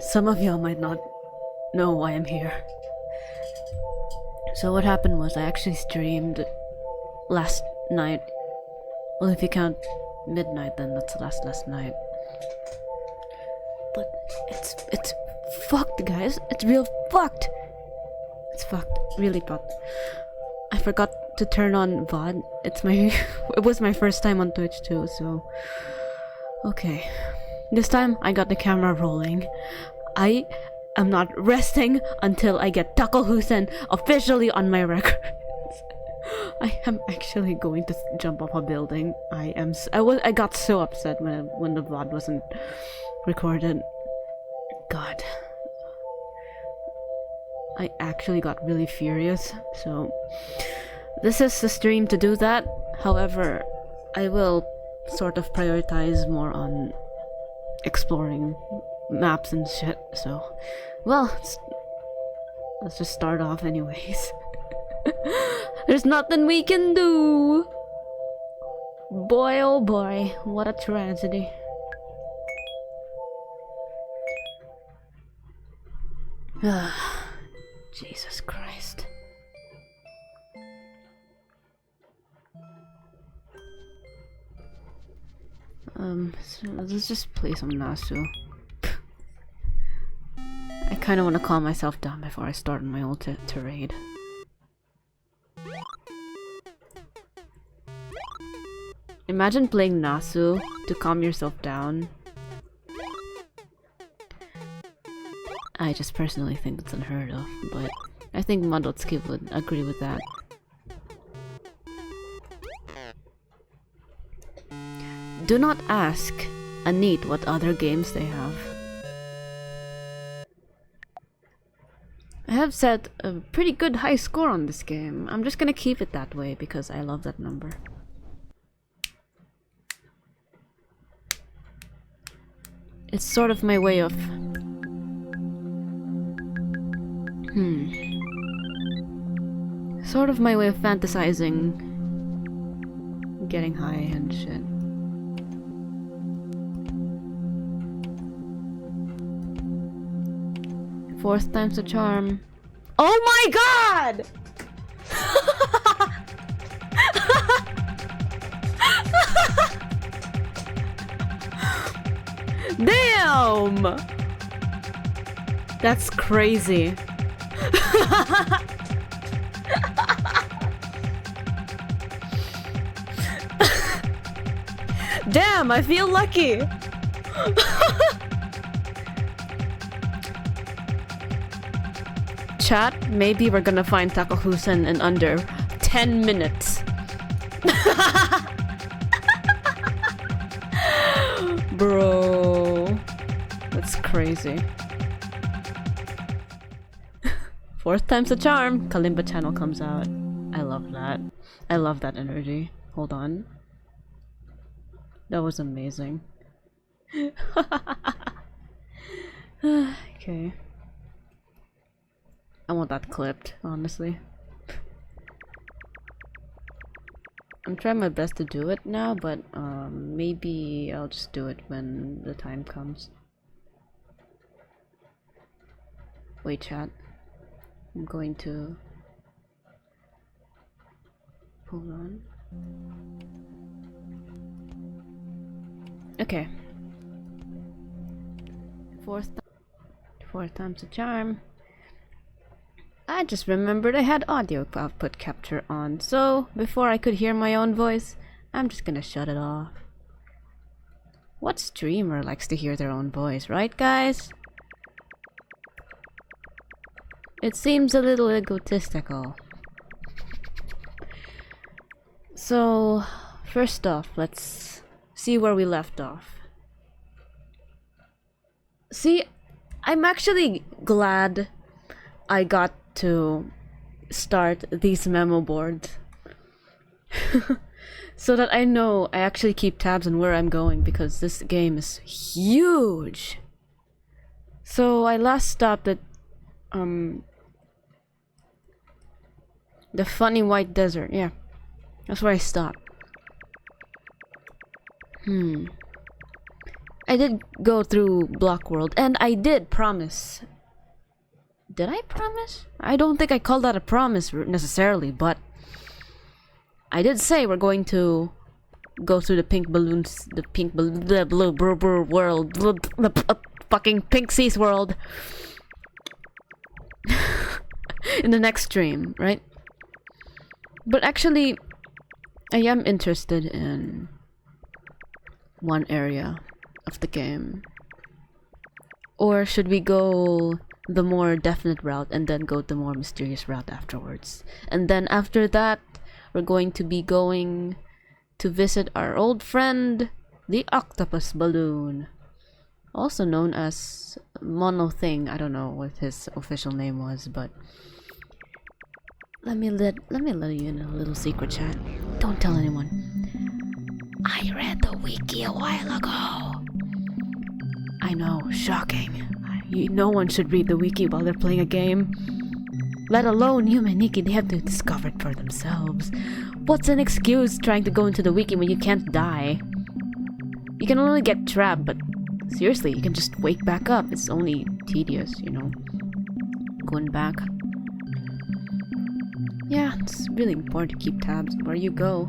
Some of y'all might not know why I'm here. So what happened was I actually streamed last night. Well, if you count midnight, then that's last night. But it's fucked, guys. It's real fucked. It's fucked. Really fucked. I forgot to turn on VOD. It was my first time on Twitch too, so okay. This time I got the camera rolling. I am not resting until I get Takofuusen officially on my record. I am actually going to jump off a building. I got so upset when the VOD wasn't recorded. God. I actually got really furious. So this is the stream to do that. However, I will sort of prioritize more on exploring maps and shit. So, well, let's just start off anyways. There's nothing we can do. Boy, oh boy, what a tragedy. Jesus Christ. So let's just play some Nasu. I kind of want to calm myself down before I start my old raid. Imagine playing Nasu to calm yourself down. I just personally think it's unheard of, but I think Madotsuki would agree with that. Do not ask Anit what other games they have. I have set a pretty good high score on this game. I'm just gonna keep it that way because I love that number. It's sort of my way of... Sort of my way of fantasizing getting high and shit. Fourth time's the charm. Oh my god! Damn! That's crazy. Damn, I feel lucky. Chat, maybe we're gonna find Takofuusen in under 10 minutes. Bro, that's crazy. Fourth time's the charm. Kalimba channel comes out. I love that. I love that energy. Hold on. That was amazing. Okay. I want that clipped, honestly. I'm trying my best to do it now, but maybe I'll just do it when the time comes. Wait, chat. I'm going to... Hold on. Okay. Fourth time's a charm. I just remembered I had audio output capture on, so before I could hear my own voice, I'm just gonna shut it off. What streamer likes to hear their own voice, right guys? It seems a little egotistical. So, first off, let's see where we left off. See, I'm actually glad I got to start these memo boards. so that I know I actually keep tabs on where I'm going, because this game is huge. So I last stopped at the funny white desert. Yeah, that's where I stopped. I did go through Block World, and I did promise. Did I promise? I don't think I called that a promise necessarily, but I did say we're going to go through the pink balloons, the blue world, the fucking pink seas world in the next stream, right? But actually, I am interested in one area of the game. Or should we go the more definite route and then go the more mysterious route afterwards? And then after that, we're going to be going to visit our old friend, the octopus balloon, also known as Mono Thing. I don't know what his official name was, but let me let you in a little secret chat. Don't tell anyone. I read the wiki a while ago. I know, shocking. No one should read the wiki while they're playing a game. Let alone YUME NIKKI, they have to discover it for themselves. What's an excuse trying to go into the wiki when you can't die? You can only get trapped, but seriously, you can just wake back up. It's only tedious, you know, going back. Yeah, it's really important to keep tabs where you go.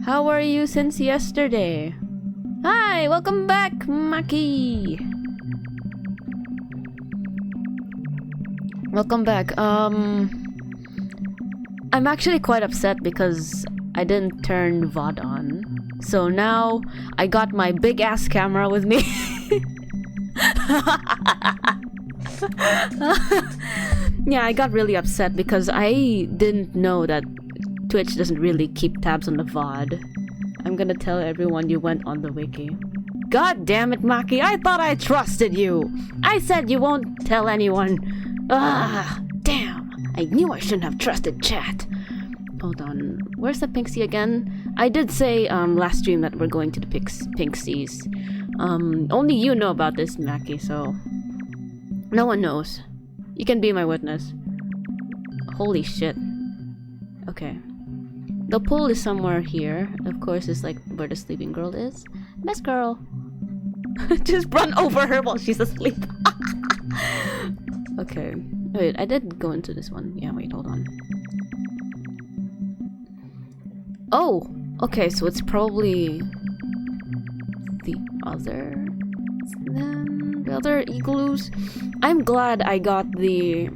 How are you since yesterday? Hi, welcome back, Maki. Welcome back. I'm actually quite upset because I didn't turn VOD on. So now I got my big ass camera with me. Yeah, I got really upset because I didn't know that Twitch doesn't really keep tabs on the VOD. I'm gonna tell everyone you went on the wiki. God damn it, Maki, I thought I trusted you! I said you won't tell anyone! Ah, damn! I knew I shouldn't have trusted chat. Hold on, where's the pink sea again? I did say last stream that we're going to the pink seas. Only you know about this, Maki, so no one knows. You can be my witness. Holy shit. Okay. The pool is somewhere here. Of course, it's like where the sleeping girl is. Best girl. Just run over her while she's asleep. Okay. Wait, I did go into this one. Yeah, wait, hold on. Oh! Okay, so it's probably the other... the other igloos. I'm glad I got the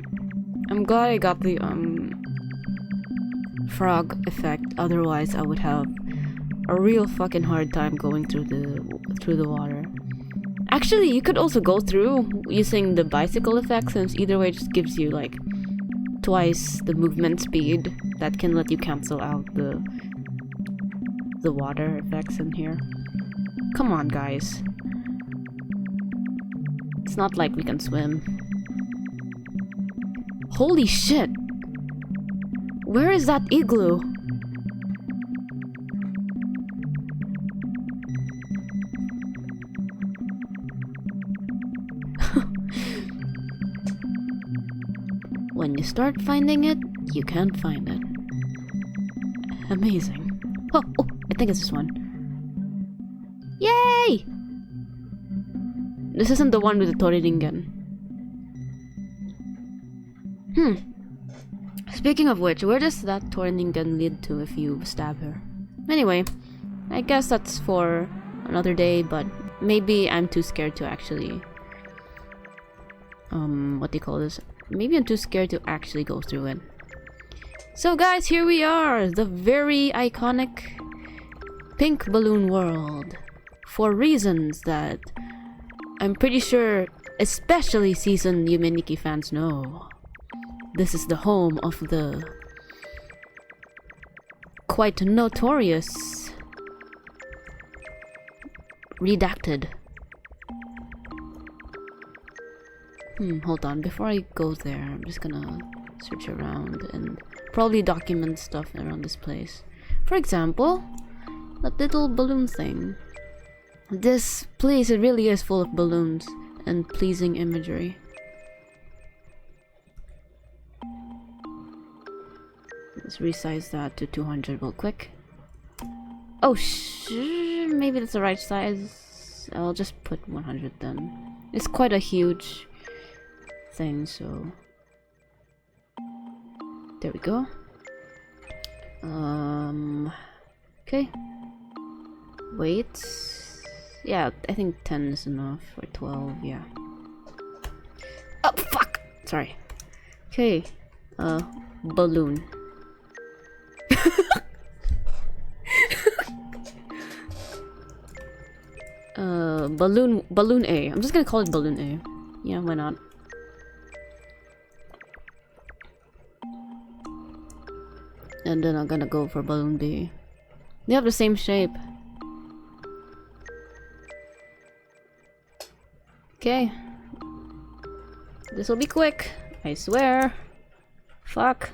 frog effect. Otherwise I would have a real fucking hard time going through the water. Actually, you could also go through using the bicycle effect, since either way it just gives you like twice the movement speed. That can let you cancel out the water effects in here. Come on, guys. It's not like we can swim. Holy shit! Where is that igloo? When you start finding it, you can't find it. Amazing. Oh, I think it's this one. Yay! This isn't the one with the Toridingen. Speaking of which, where does that Toridingen lead to if you stab her? Anyway, I guess that's for another day, but maybe I'm too scared to actually... what do you call this? Maybe I'm too scared to actually go through it. So guys, here we are! The very iconic Pink Balloon World. For reasons that I'm pretty sure especially seasoned YUME NIKKI fans know. This is the home of the quite notorious Redacted. Hold on, before I go there, I'm just gonna search around and probably document stuff around this place. For example, that little balloon thing. This place, it really is full of balloons and pleasing imagery. Let's resize that to 200 real quick. Oh, maybe that's the right size. I'll just put 100 then. It's quite a huge thing, so... There we go. Okay. Wait. Yeah, I think 10 is enough. Or 12, yeah. Oh, fuck! Sorry. Okay. Balloon. Balloon A. I'm just gonna call it Balloon A. Yeah, why not? And then I'm gonna go for Balloon B. They have the same shape. Okay. This will be quick, I swear. Fuck.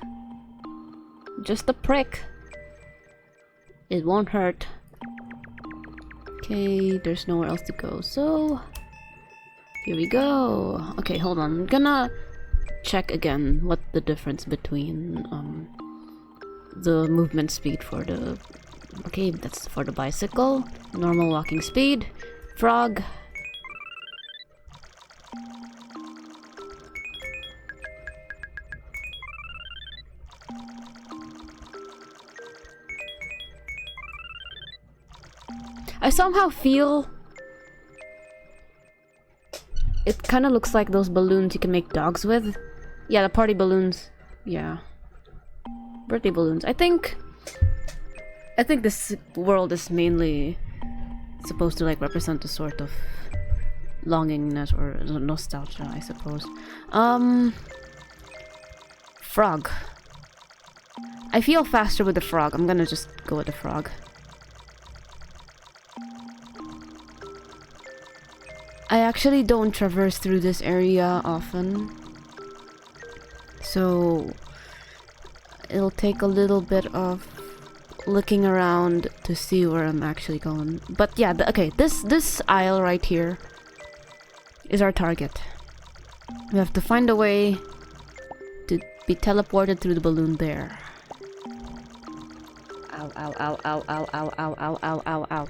Just a prick. It won't hurt. Okay, there's nowhere else to go, so... Here we go. Okay, hold on. I'm gonna check again what the difference between the movement speed for the... Okay, that's for the bicycle. Normal walking speed. Frog. I somehow feel it kind of looks like those balloons you can make dogs with. Yeah, the party balloons. Yeah. Birthday balloons. I think this world is mainly supposed to like represent a sort of longingness or nostalgia, I suppose. Frog. I feel faster with the frog. I'm gonna just go with the frog. I actually don't traverse through this area often, so it'll take a little bit of looking around to see where I'm actually going. But yeah, okay, this aisle right here is our target. We have to find a way to be teleported through the balloon there. Ow, ow, ow, ow, ow, ow, ow, ow, ow, ow, ow.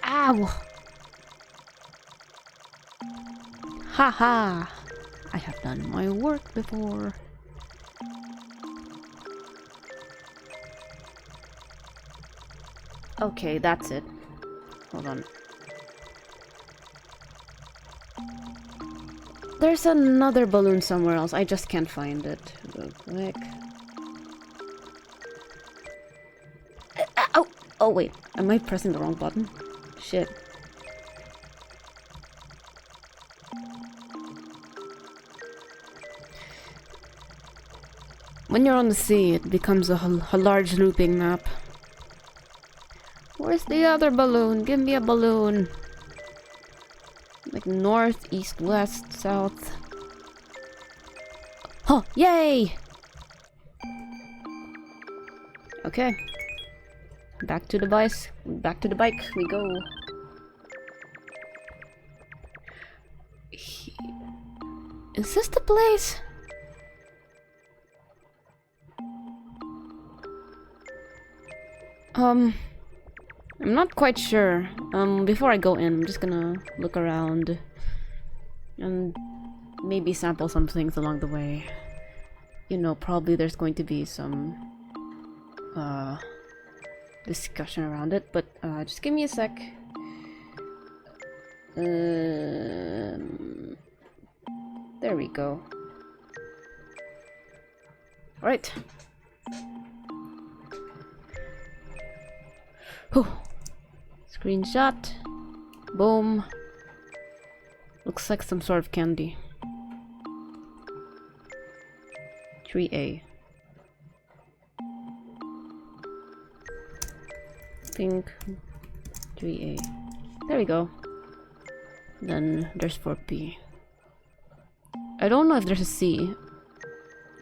Ow! Haha! I have done my work before. Okay, that's it. Hold on. There's another balloon somewhere else. I just can't find it. Real quick. Oh! Oh wait, am I pressing the wrong button? Shit. When you're on the sea, it becomes a large looping map. Where's the other balloon? Give me a balloon. Like north, east, west, south. Oh, yay! Okay. Back to the bike we go. Is this the place? I'm not quite sure. Before I go in, I'm just gonna look around and maybe sample some things along the way. You know, probably there's going to be some discussion around it, but just give me a sec. There we go. Alright. Whew. Screenshot. Boom. Looks like some sort of candy. 3A. Pink. 3A. There we go. Then there's 4P. I don't know if there's a C.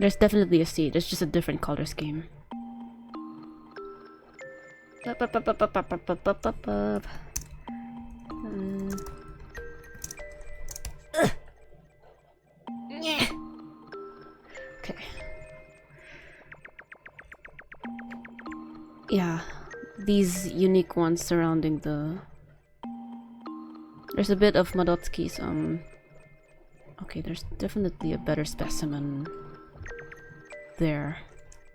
There's definitely a C. There's just a different color scheme. Okay. Yeah, these unique ones surrounding the... There's a bit of Madotsuki's, okay, there's definitely a better specimen there.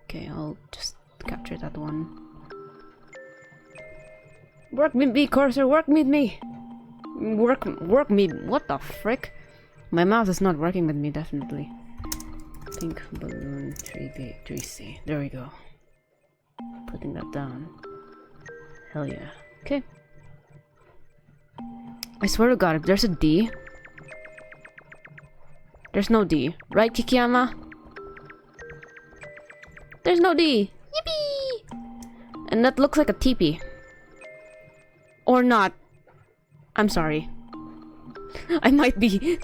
Okay, I'll just capture that one. Work with me, cursor, work with me! Work me, what the frick? My mouse is not working with me, definitely. Pink balloon 3B, 3C, there we go. Putting that down. Hell yeah. Okay. I swear to god, if there's a D... There's no D. Right, Kikiyama? There's no D! Yippee! And that looks like a teepee. Or not. I'm sorry. I might be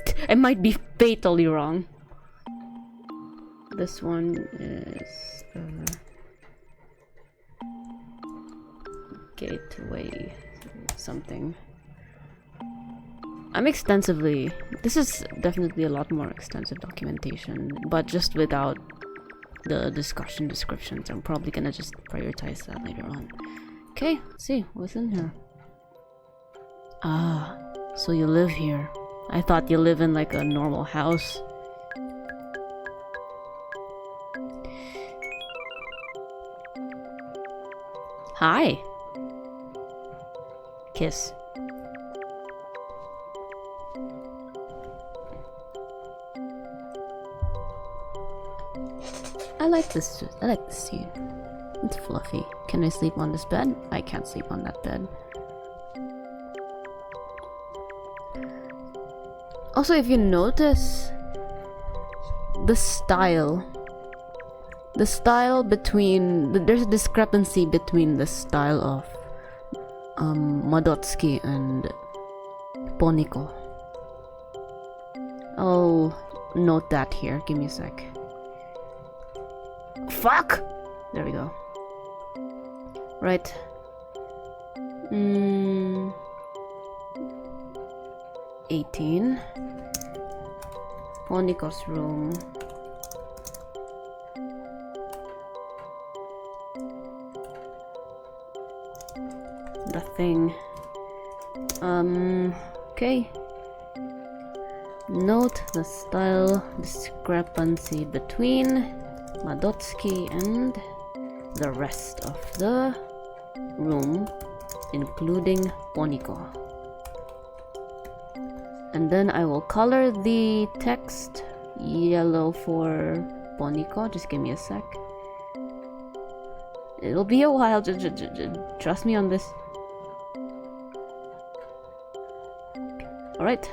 fatally wrong. This one is... gateway something. This is definitely a lot more extensive documentation, but just without the discussion descriptions. I'm probably gonna just prioritize that later on. Okay, let's see what's in here. Ah, so you live here. I thought you live in like a normal house. Hi. Kiss. I like this scene. It's fluffy. Can I sleep on this bed? I can't sleep on that bed. Also, if you notice the style between there's a discrepancy between the style of Madotsuki and Poniko. I'll note that here. Give me a sec. Fuck! There we go. Right. 18. Poniko's room. The thing. Okay. Note the style discrepancy between Madotsuki and the rest of the room, including Poniko. And then I will color the text yellow for Poniko. Just give me a sec. It'll be a while. Trust me on this. Alright.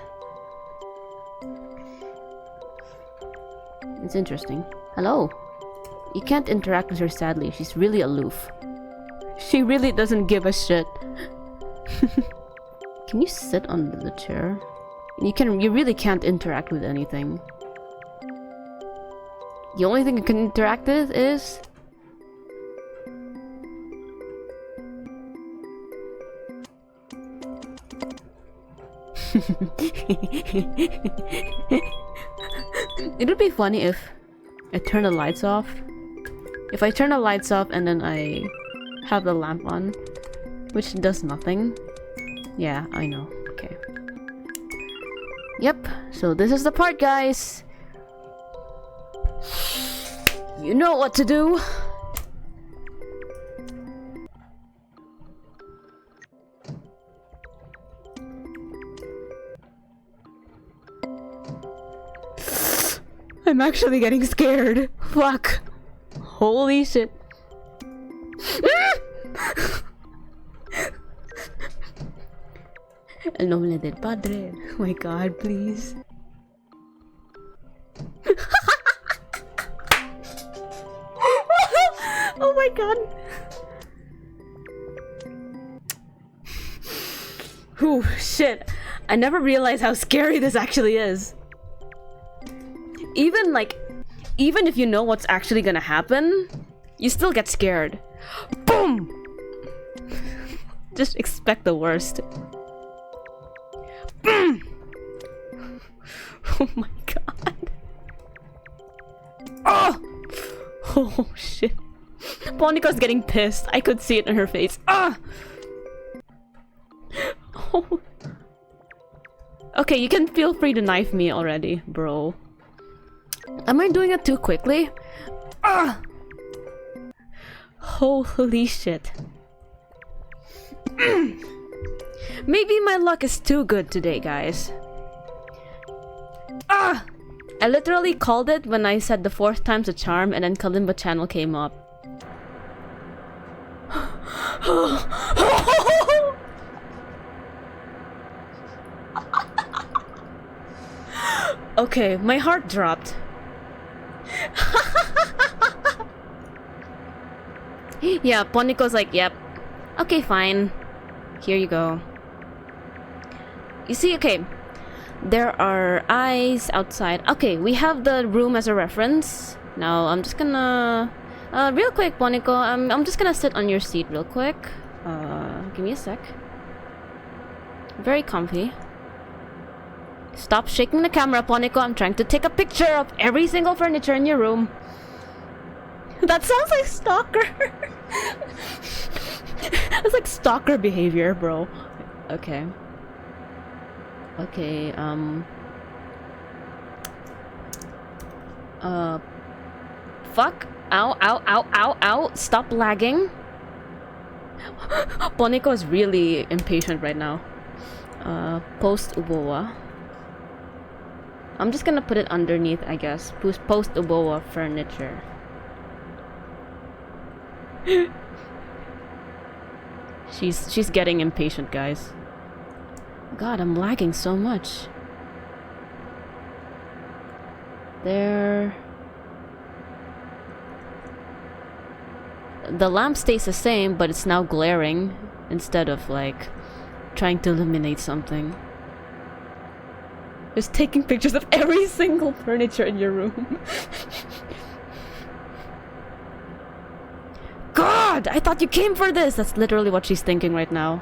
It's interesting. Hello. You can't interact with her, sadly. She's really aloof. She really doesn't give a shit. Can you sit on the chair? You really can't interact with anything. The only thing you can interact with is... It would be funny if I turn the lights off. If I turn the lights off and then I have the lamp on, which does nothing. Yeah, I know. Okay. Yep, so this is the part, guys. You know what to do. I'm actually getting scared. Fuck. Holy shit. El nombre del padre. Oh my god, please. Oh my god. Whew, shit. I never realized how scary this actually is. even if you know what's actually gonna happen, you still get scared. Boom! Just expect the worst. Oh my god. Oh! Oh shit. Bonika's getting pissed. I could see it in her face. Ah! Oh. Okay, you can feel free to knife me already, bro. Am I doing it too quickly? Ah! Holy shit. Maybe my luck is too good today, guys. Ah! I literally called it when I said the 4th time's a charm and then Kalimba channel came up. Okay, my heart dropped. Yeah, Poniko's like, yep. Okay, fine. Here you go. You see, okay. There are eyes outside. Okay, we have the room as a reference. Now, I'm just gonna... real quick, Poniko, I'm just gonna sit on your seat real quick. Give me a sec. Very comfy. Stop shaking the camera, Poniko. I'm trying to take a picture of every single furniture in your room. That sounds like stalker. It's like stalker behavior, bro. Okay. Okay, fuck. Ow, ow, ow, ow, ow. Stop lagging. Poniko is really impatient right now. Post Ubowa. I'm just gonna put it underneath, I guess. Post Ubowa furniture. She's getting impatient, guys. God, I'm lagging so much. There. The lamp stays the same, but it's now glaring instead of like trying to illuminate something. Just taking pictures of every single furniture in your room. God, I thought you came for this. That's literally what she's thinking right now.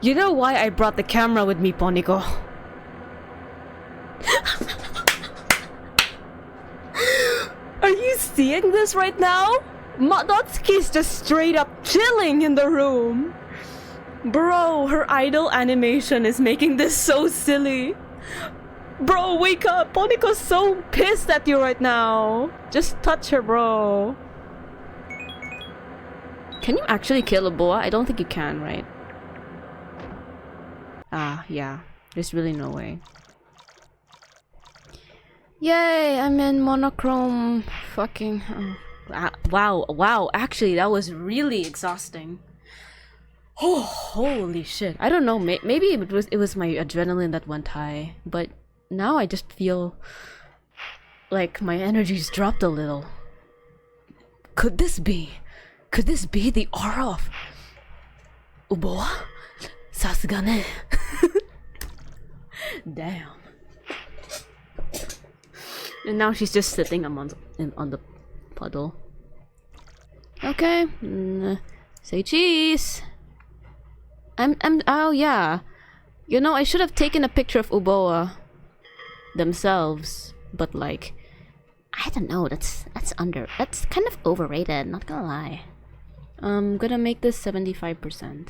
You know why I brought the camera with me, Poniko? Are you seeing this right now? Madotsuki's just straight up chilling in the room. Bro, her idle animation is making this so silly. Bro, wake up! Poniko's so pissed at you right now. Just touch her, bro. Can you actually kill a boa? I don't think you can, right? Ah, yeah. There's really no way. Yay, I'm in monochrome. Fucking... wow, actually, that was really exhausting. Oh, holy shit. I don't know, maybe it was my adrenaline that went high, but now I just feel like my energy's dropped a little. Could this be the aura of Uboa? Sasugane. Damn. And now she's just sitting on the puddle. Okay. Say cheese. Oh yeah. You know, I should have taken a picture of Uboa themselves, but like, I don't know, that's kind of overrated, not gonna lie. I'm gonna make this 75%.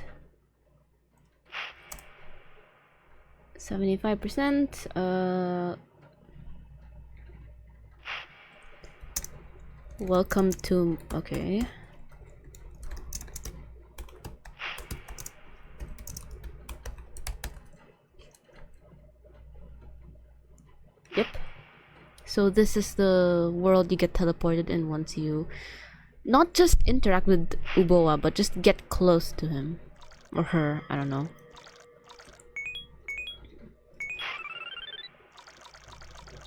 75%, welcome to, okay. Yep. So this is the world you get teleported in once you not just interact with Uboa, but just get close to him. Or her, I don't know.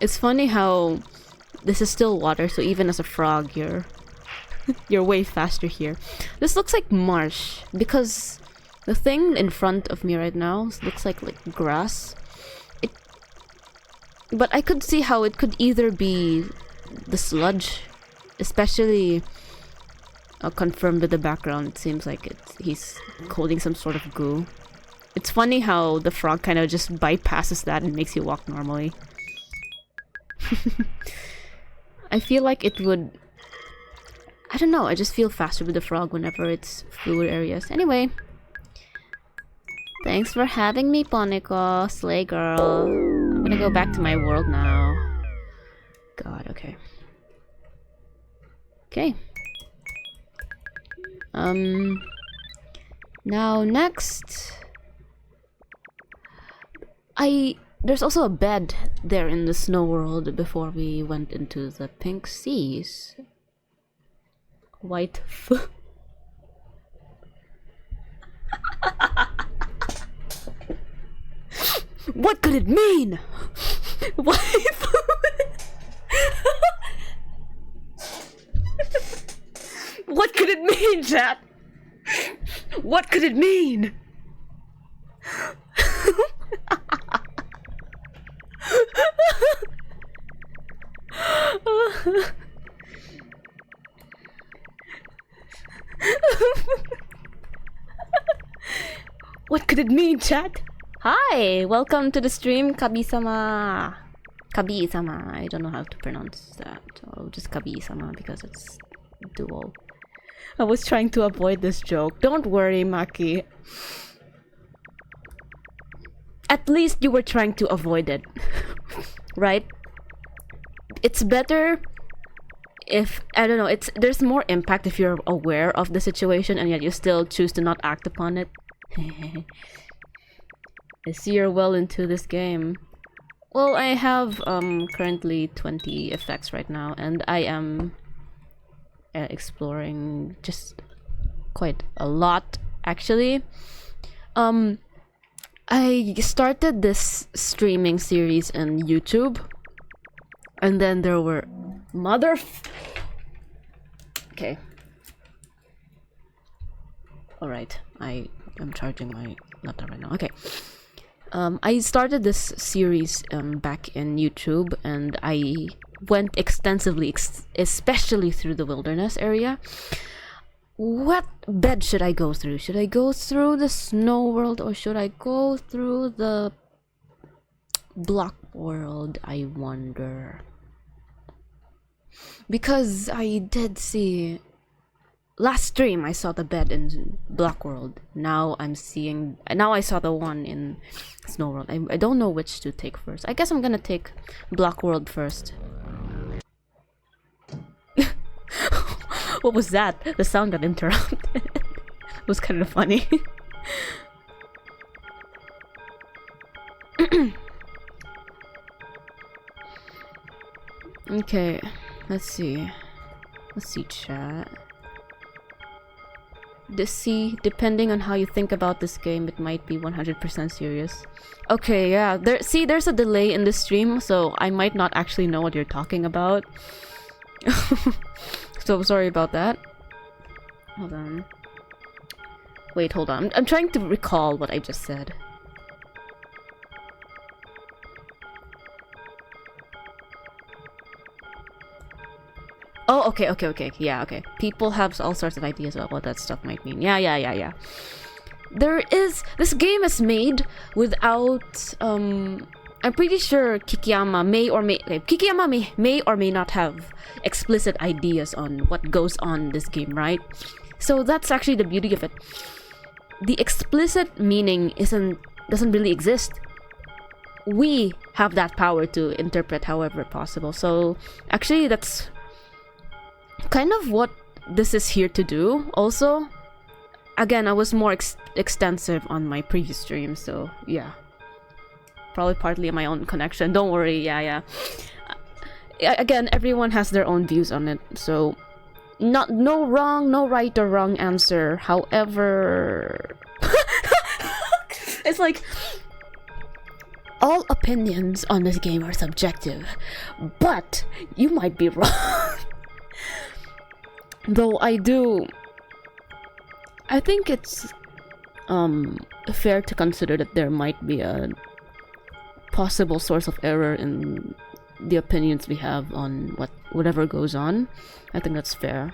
It's funny how this is still water, so even as a frog, you're way faster here. This looks like marsh because the thing in front of me right now looks like grass. But I could see how it could either be the sludge, especially confirmed with the background. It seems like he's holding some sort of goo. It's funny how the frog kind of just bypasses that and makes you walk normally. I feel like it would... I don't know, I just feel faster with the frog whenever it's fluid areas. Anyway. Thanks for having me, Poniko. Slay girl. I'm gonna go back to my world now. God, okay. Okay. Now next... There's also a bed there in the snow world before we went into the pink seas. White What could it mean? White What could it mean, chat? What could it mean? What could it mean, chat? Hi, welcome to the stream, Kabi-sama. Kabi-sama, I don't know how to pronounce that. Oh, just Kabi-sama because it's dual. I was trying to avoid this joke. Don't worry, Maki. At least you were trying to avoid it. Right? It's better if, I don't know, there's more impact if you're aware of the situation and yet you still choose to not act upon it. I see you're well into this game. Well, I have currently 20 effects right now, and I am exploring just quite a lot, actually. I started this streaming series in YouTube, and then there were Okay. Alright, I am charging my laptop right now. Okay. I started this series back in YouTube, and I went extensively, especially through the wilderness area. What bed should I go through? Should I go through the snow world or should I go through the block world? I wonder. Because I did see... Last stream I saw the bed in block world. Now I saw the one in snow world. I don't know which to take first. I guess I'm gonna take block world first. What was that? The sound got interrupted. It was kind of funny. Okay, let's see. Chat. Depending on how you think about this game, it might be 100% serious. Okay, yeah. There's a delay in the stream, so I might not actually know what you're talking about. So sorry about that. Hold on. Wait, hold on. I'm trying to recall what I just said. Oh, okay. Yeah, okay. People have all sorts of ideas about what that stuff might mean. Yeah. This game is made without, I'm pretty sure Kikiyama may or may not have explicit ideas on what goes on in this game, right? So that's actually the beauty of it. The explicit meaning doesn't really exist. We have that power to interpret however possible. So actually that's kind of what this is here to do also. Again, I was more extensive on my previous stream, so yeah. Probably partly my own connection. Don't worry, yeah. Again, everyone has their own views on it, so no right or wrong answer. However, it's like all opinions on this game are subjective, but you might be wrong. Though I think it's fair to consider that there might be a possible source of error in the opinions we have on whatever goes on. I think that's fair.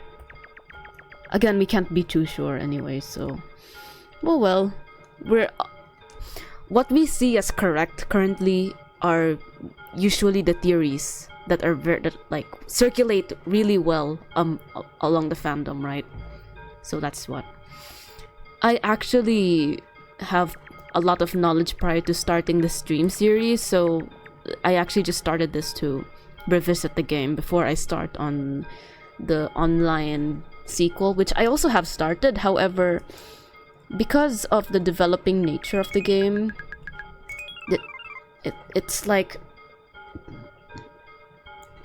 Again, we can't be too sure anyway, so well, what we see as correct currently are usually the theories that are that like circulate really well along the fandom, right? So that's what. I actually have a lot of knowledge prior to starting the stream series, so I actually just started this to revisit the game before I start on the online sequel, which I also have started. However, because of the developing nature of the game, it's like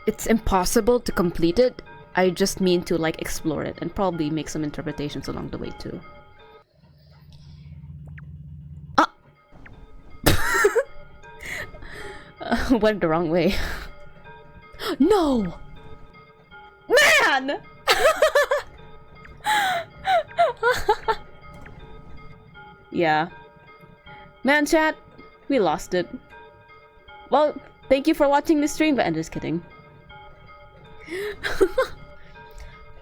it's impossible to complete it. I just mean to like explore it and probably make some interpretations along the way too. Went the wrong way. No! Man! Yeah. Man, chat, we lost it. Well, thank you for watching this stream, but I'm just kidding.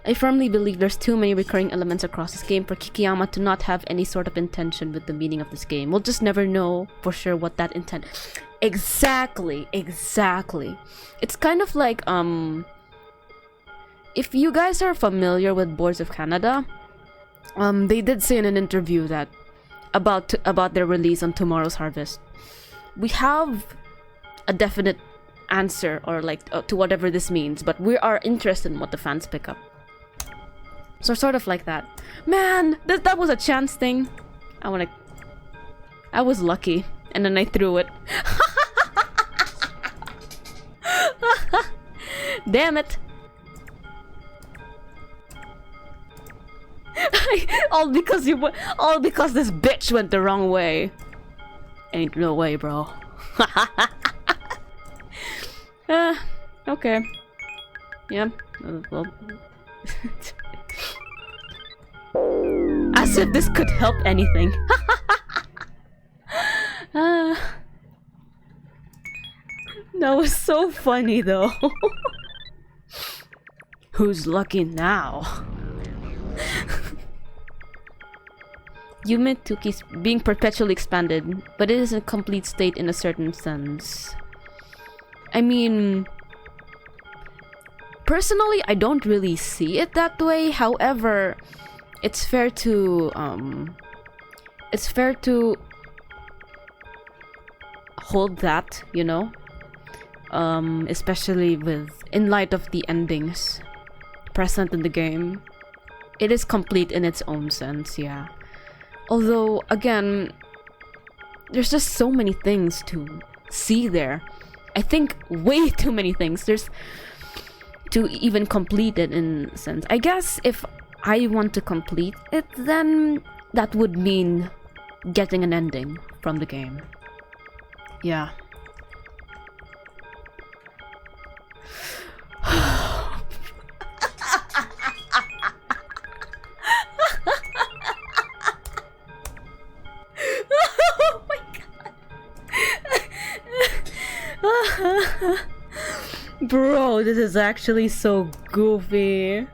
I firmly believe there's too many recurring elements across this game for Kikiyama to not have any sort of intention with the meaning of this game. We'll just never know for sure what that intent... Exactly. It's kind of like, if you guys are familiar with Boards of Canada, they did say in an interview that about their release on Tomorrow's Harvest. We have a definite answer or like to whatever this means, but we are interested in what the fans pick up. So sort of like that. Man, that was a chance thing. I was lucky, and then I threw it. Damn it. all because this bitch went the wrong way. Ain't no way, bro. Okay. Yeah. Well. As if this could help anything. That was so funny though. Who's lucky now? YUME Nikki is being perpetually expanded, but it is a complete state in a certain sense. I mean, personally, I don't really see it that way. However, it's fair to hold that, you know, especially in light of the endings present in the game. It is complete in its own sense, yeah. Although, again, there's just so many things to see there. I think way too many things. There's to even complete it in a sense. I guess if I want to complete it, then that would mean getting an ending from the game. Yeah. Oh my god. Bro, this is actually so goofy.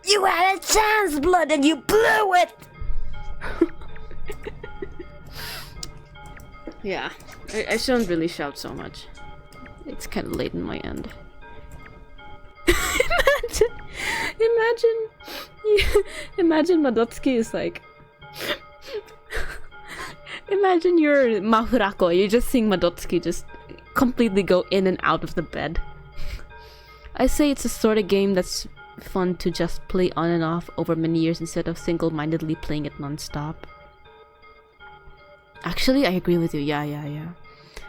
You had a chance, Blood, and you blew it! Yeah, I shouldn't really shout so much. It's kind of late in my end. Imagine Madotsuki is like... Imagine you're Mahurako, you're just seeing Madotsuki just completely go in and out of the bed. I say it's a sort of game that's fun to just play on and off over many years instead of single-mindedly playing it non-stop. Actually, I agree with you. Yeah.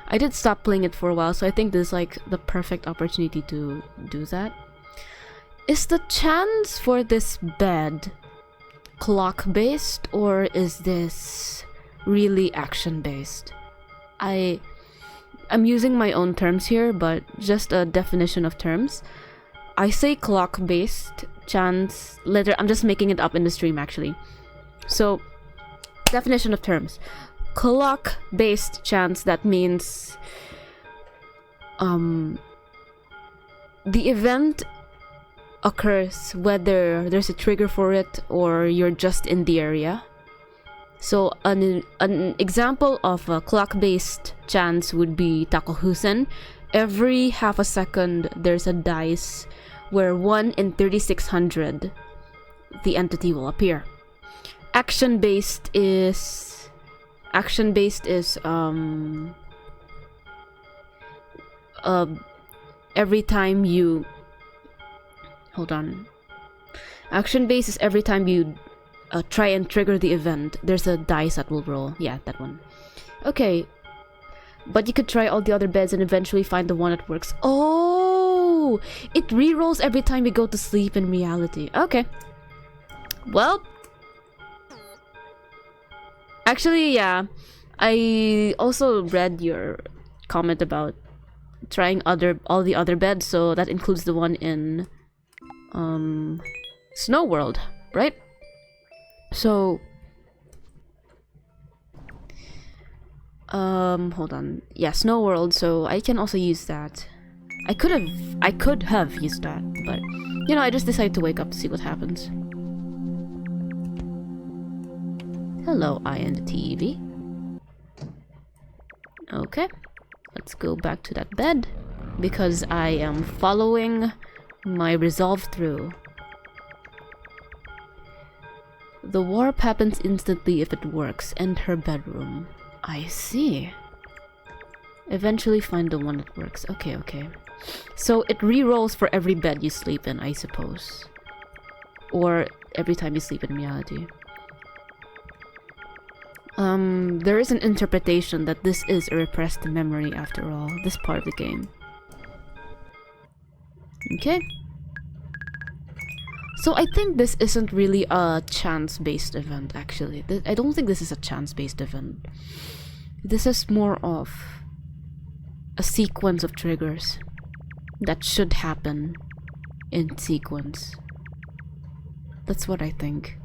I did stop playing it for a while, so I think this is like the perfect opportunity to do that. Is the chance for this bed clock-based, or is this really action-based? I'm using my own terms here, but just a definition of terms. I say clock-based chance letter. I'm just making it up in the stream actually. So, definition of terms. Clock-based chance, that means the event occurs whether there's a trigger for it or you're just in the area. So an example of a clock-based chance would be Takofuusen. Every half a second there's a dice where 1 in 3600 the entity will appear. Action-based is every time you action-based is every time you try and trigger the event, there's a dice that will roll. Yeah, that one. Okay, but you could try all the other beds and eventually find the one that works. Oh, it re-rolls every time you go to sleep in reality. Okay, well, actually, yeah, I also read your comment about trying all the other beds, so that includes the one in Snow World, right? So hold on. Yeah, Snow World, so I can also use that. I could have used that, but you know, I just decided to wake up to see what happens. Hello, eye and the TV. Okay, let's go back to that bed because I am following my resolve through. The warp happens instantly if it works. Enter her bedroom. I see. Eventually find the one that works. Okay, okay. So it re-rolls for every bed you sleep in, I suppose. Or every time you sleep in reality. There is an interpretation that this is a repressed memory after all. This part of the game. Okay. So I think this isn't really a chance-based event, actually. I don't think this is a chance-based event. This is more of a sequence of triggers that should happen in sequence. That's what I think.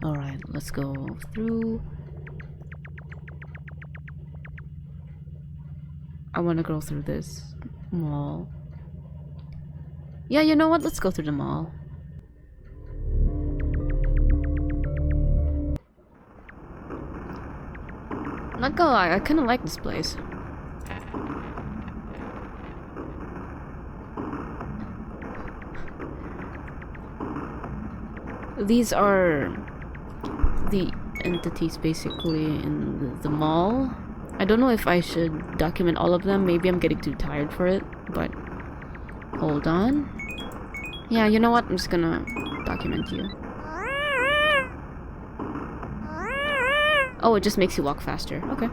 Alright, let's go through. I want to go through this mall. Yeah, you know what? Let's go through the mall. Not gonna lie, I kinda like this place. These are the entities basically in the mall. I don't know if I should document all of them. Maybe I'm getting too tired for it, but hold on. Yeah, you know what? I'm just gonna document you. Oh, it just makes you walk faster. Okay.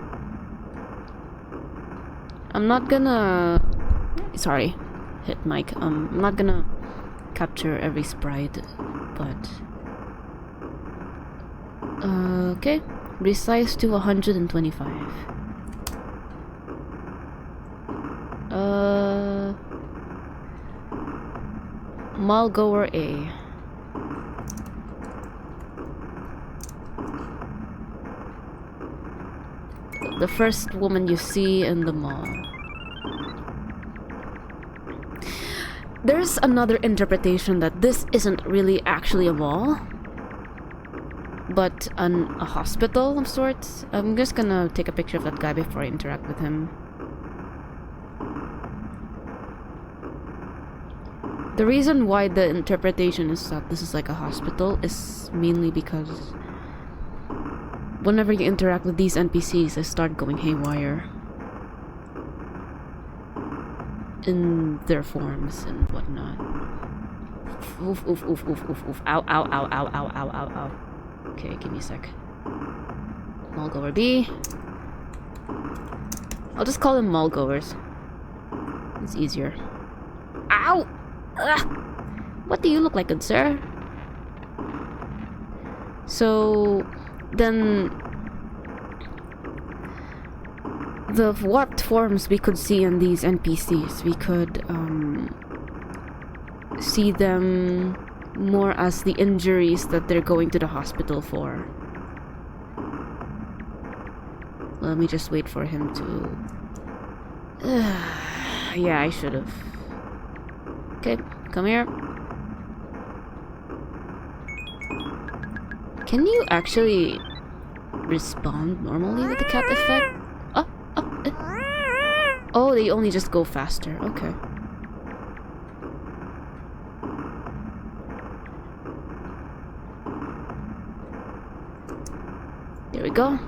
I'm not gonna... Sorry. Hit mic. I'm not gonna capture every sprite, but... okay. Resize to 125. Mall goer A. The first woman you see in the mall. There's another interpretation that this isn't really actually a mall, but a hospital of sorts. I'm just gonna take a picture of that guy before I interact with him. The reason why the interpretation is that this is like a hospital is mainly because whenever you interact with these NPCs, they start going haywire in their forms and whatnot. Oof, oof, oof, oof, oof, oof. Ow, ow, ow, ow, ow, ow, ow, ow. Okay, give me a sec. Mall goer B. I'll just call them mall goers. It's easier. Ow! Ugh. What do you look like, good sir? So... then the warped forms we could see in these NPCs, we could see them more as the injuries that they're going to the hospital for. Let me just wait for him to... yeah, I should have. Okay, come here. Can you actually respond normally with the cat effect? Oh, they only just go faster. Okay. There we go.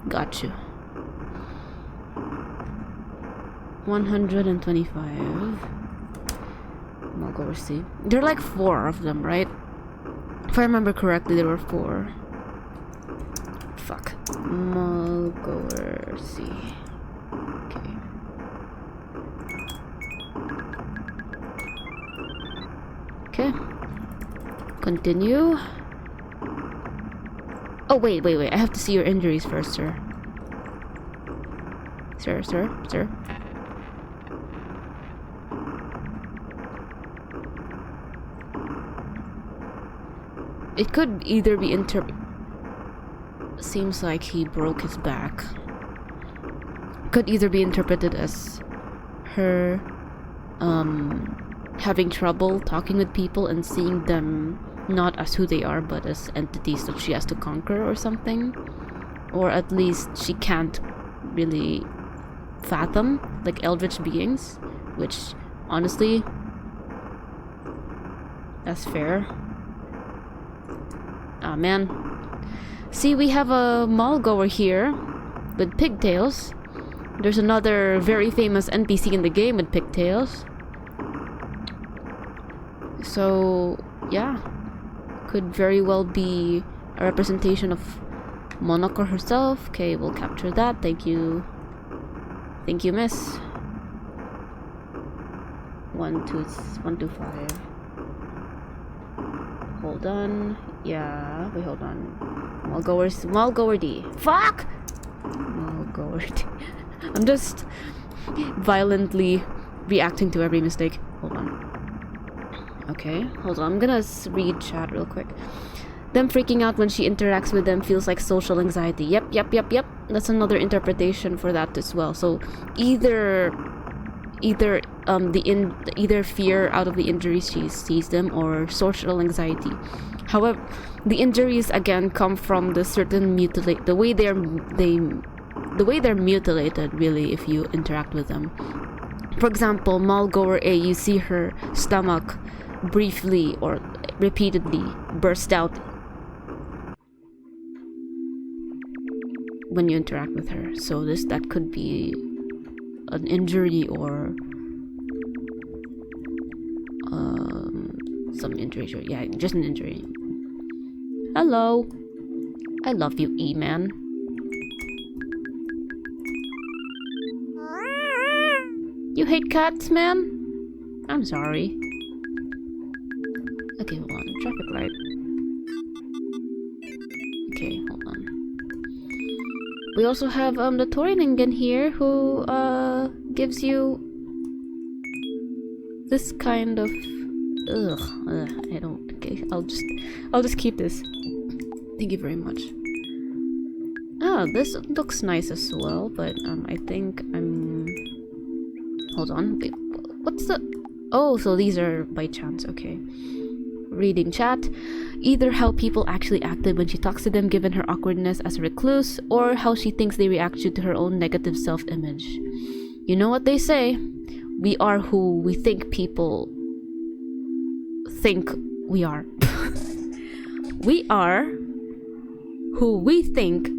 Got you. 125. I'll go see. There are like 4 of them, right? If I remember correctly, there were 4. Fuck. Mulgoer C. Okay. Okay. Continue. Oh, wait. I have to see your injuries first, sir. Sir. It could either be seems like he broke his back. Could either be interpreted as her having trouble talking with people and seeing them not as who they are but as entities that she has to conquer or something. Or at least she can't really fathom, like eldritch beings, which honestly, that's fair. Ah, man. See, we have a mallgoer here with pigtails. There's another very famous NPC in the game with pigtails. So, yeah. Could very well be a representation of Monoko herself. Okay, we'll capture that. Thank you. Thank you, miss. 125. Hold on. Yeah, wait, hold on. Mallgoer D. Fuck! Mallgoer D. I'm just violently reacting to every mistake. Hold on. Okay, hold on. I'm gonna read chat real quick. Them freaking out when she interacts with them feels like social anxiety. Yep. That's another interpretation for that as well. So either fear out of the injuries she sees them, or social anxiety. However, the injuries again come from the certain the way they're mutilated, really, if you interact with them. For example, Mallgoer A, you see her stomach briefly or repeatedly burst out when you interact with her. So that could be an injury or some injury. Yeah, just an injury. Hello. I love you, E-Man. You hate cats, man? I'm sorry. Okay, hold on. Traffic light. Okay, hold on. We also have the Toriningen here, who gives you this kind of I don't. Okay, I'll just keep this. Thank you very much. Oh, this looks nice as well, but I think I'm. Hold on. Wait, what's the? Oh, so these are by chance. Okay. Reading chat. Either how people actually acted when she talks to them, given her awkwardness as a recluse, or how she thinks they react due to her own negative self-image. You know what they say? We are who we think people think we are. We are who we think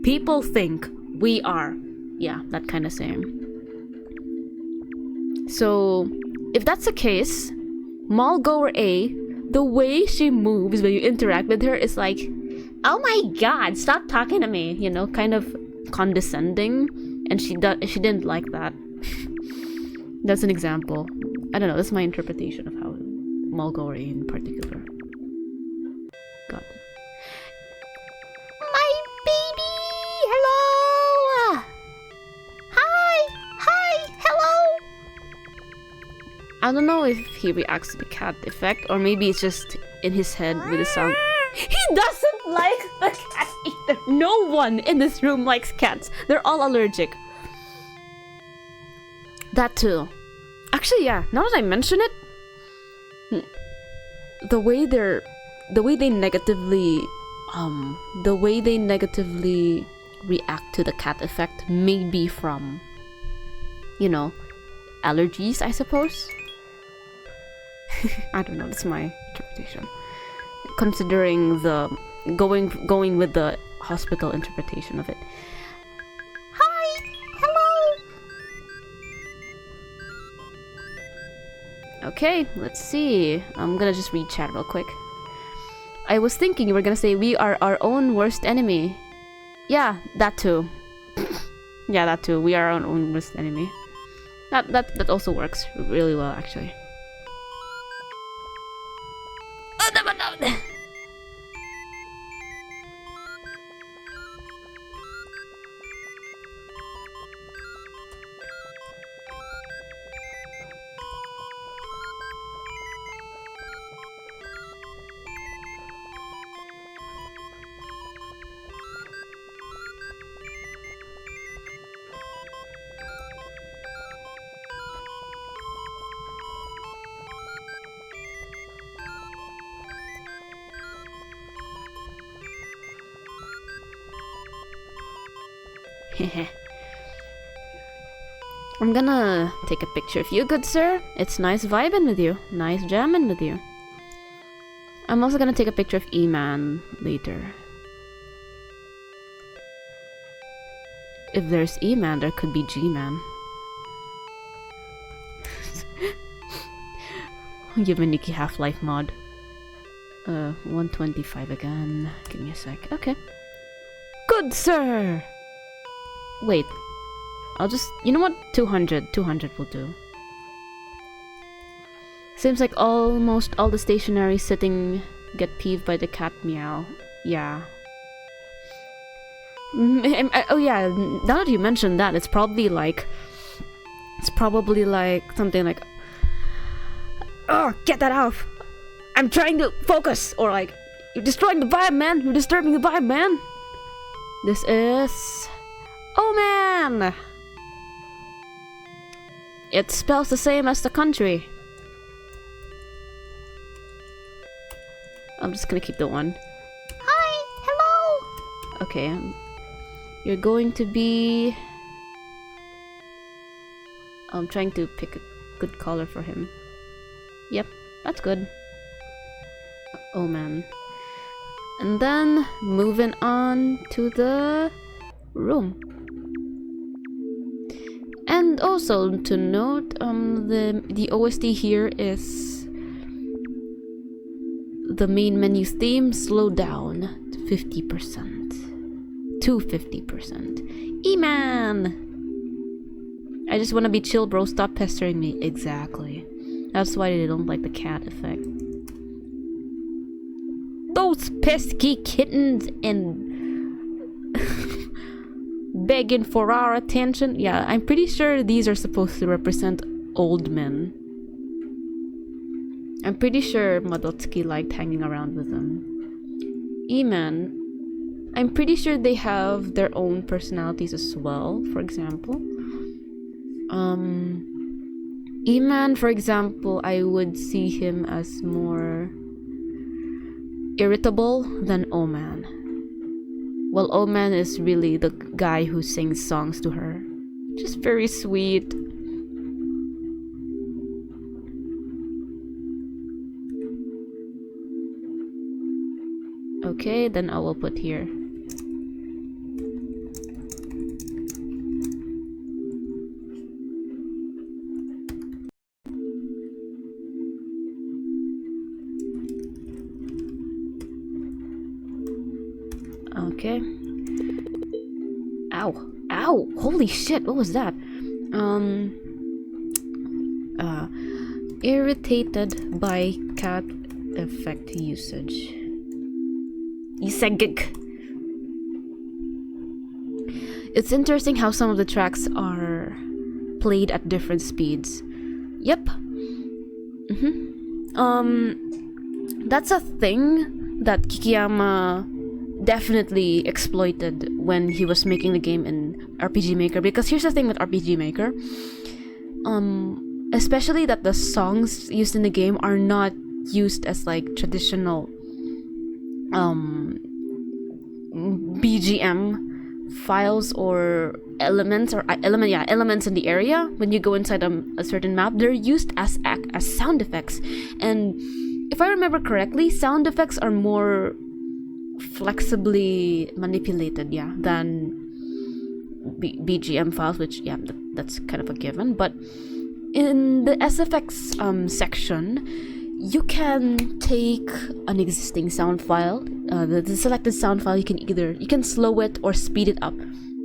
people think we are. Yeah, that kind of saying. So, if that's the case, Mallgoer A, the way she moves when you interact with her is like, oh my god, stop talking to me, you know, kind of condescending, and she didn't like that. That's an example. I don't know, that's my interpretation of how Mallgoer A in particular. God. My baby! Hello! I don't know if he reacts to the cat effect, or maybe it's just in his head with the sound. He doesn't like the cat either. No one in this room likes cats. They're all allergic. That too. Actually, yeah, now that I mention it, the way they negatively react to the cat effect may be from, you know, allergies, I suppose. I don't know, that's my interpretation. Considering the going with the hospital interpretation of it. Hi! Hello! Okay, let's see. I'm gonna just read chat real quick. I was thinking you were gonna say we are our own worst enemy. Yeah, that too. Yeah, that too. We are our own worst enemy. That also works really well, actually. I'm gonna take a picture of you, good sir. It's nice vibing with you. Nice jamming with you. I'm also gonna take a picture of E-Man later. If there's E-Man, there could be G-Man. YUME NIKKI Half-Life mod. 125 again. Give me a sec. Okay. Good sir! Wait. I'll just... You know what? 200. 200 will do. Seems like almost all the stationary sitting get peeved by the cat meow. Yeah. Oh yeah, now that you mentioned that, it's probably like something like, oh, get that off! I'm trying to focus! Or like, you're destroying the vibe, man! You're disturbing the vibe, man! This is... Oh man! It spells the same as the country. I'm just gonna keep the one. Hi! Hello! Okay, you're going to be... I'm trying to pick a good color for him. Yep, that's good. Oh man. And then, moving on to the room. And also to note, the OST here is the main menu's theme slowed down to 50%. To 50%. E-Man! I just wanna be chill, bro. Stop pestering me. Exactly. That's why they don't like the cat effect. Those pesky kittens and begging for our attention. Yeah, I'm pretty sure these are supposed to represent old men. I'm pretty sure Madotsuki liked hanging around with them. E-Man, I'm pretty sure they have their own personalities as well, for example. E-Man, for example, I would see him as more irritable than O-Man. Well, O-Man is really the guy who sings songs to her. Just very sweet. Okay, then I will put here. Okay. Ow. Ow! Holy shit, what was that? Irritated by cat effect usage. Isegik. It's interesting how some of the tracks are played at different speeds. Yep. That's a thing that Kikiyama definitely exploited when he was making the game in RPG Maker. Because here's the thing with RPG Maker, especially that the songs used in the game are not used as like traditional BGM files or elements elements in the area. When you go inside a certain map, they're used as sound effects. And if I remember correctly, sound effects are more flexibly manipulated than BGM files, which that's kind of a given. But in the SFX section, you can take an existing sound file, the selected sound file. You can slow it or speed it up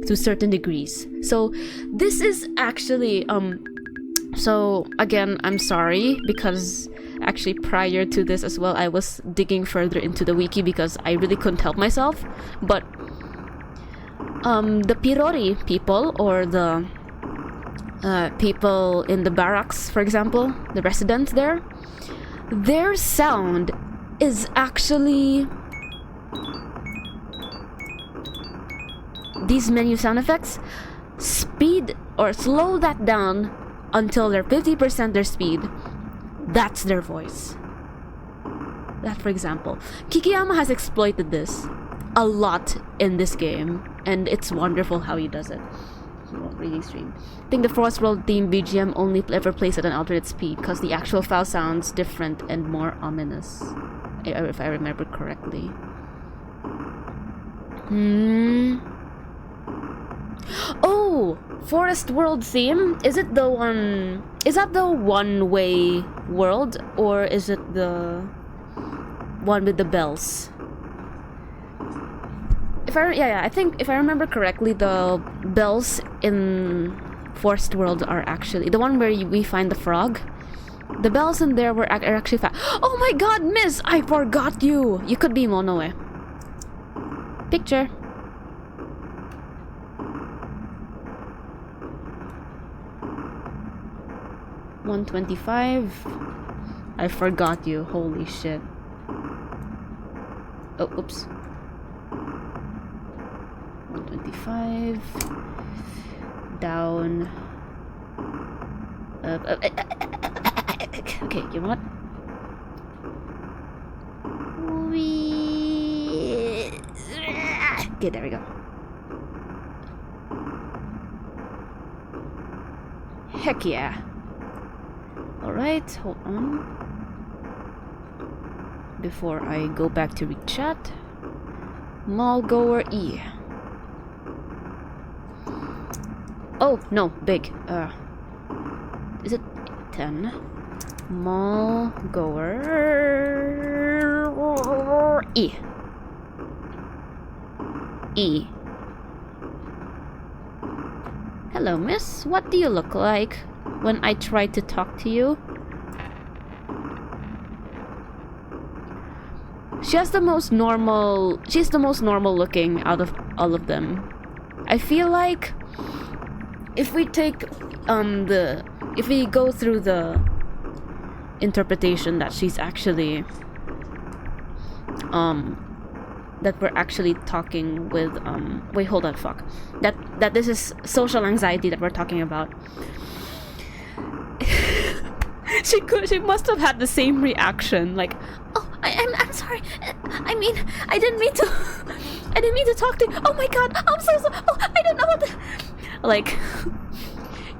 to certain degrees. So this is actually so again, I'm sorry, because actually prior to this as well, I was digging further into the wiki because I really couldn't help myself. But the Pirori people, or the people in the barracks, for example, the residents there, their sound is actually these menu sound effects. Speed or slow that down until they're 50% their speed. That's their voice. That, for example, Kikiyama has exploited this a lot in this game, and it's wonderful how he does it. Reading stream. I think the Forest World theme BGM only ever plays at an alternate speed because the actual file sounds different and more ominous, if I remember correctly. Oh, Forest World theme. Is that the one-way world, or is it the one with the bells? I think if I remember correctly, the bells in Forest World are actually the one where we find the frog. The bells in there are actually Oh my god, miss! I forgot you! You could be Monoe. Picture. $125. I forgot you. Holy shit. Oh, oops. 125 down. Okay, you know what? Okay, there we go. Heck yeah. Alright, hold on. Before I go back to read chat. Mall goer E. Oh, no, big. Is it 10? Mall goer E. E. Hello, miss. What do you look like when I try to talk to you? She's the most normal looking out of all of them. I feel like if we take if we go through the interpretation that she's actually that we're actually talking with wait, hold on, fuck. That this is social anxiety that we're talking about. She must have had the same reaction, like, oh, I'm sorry. I mean, I didn't mean to talk to you. Oh my god, I'm so sorry. Oh, I don't know what the... Like,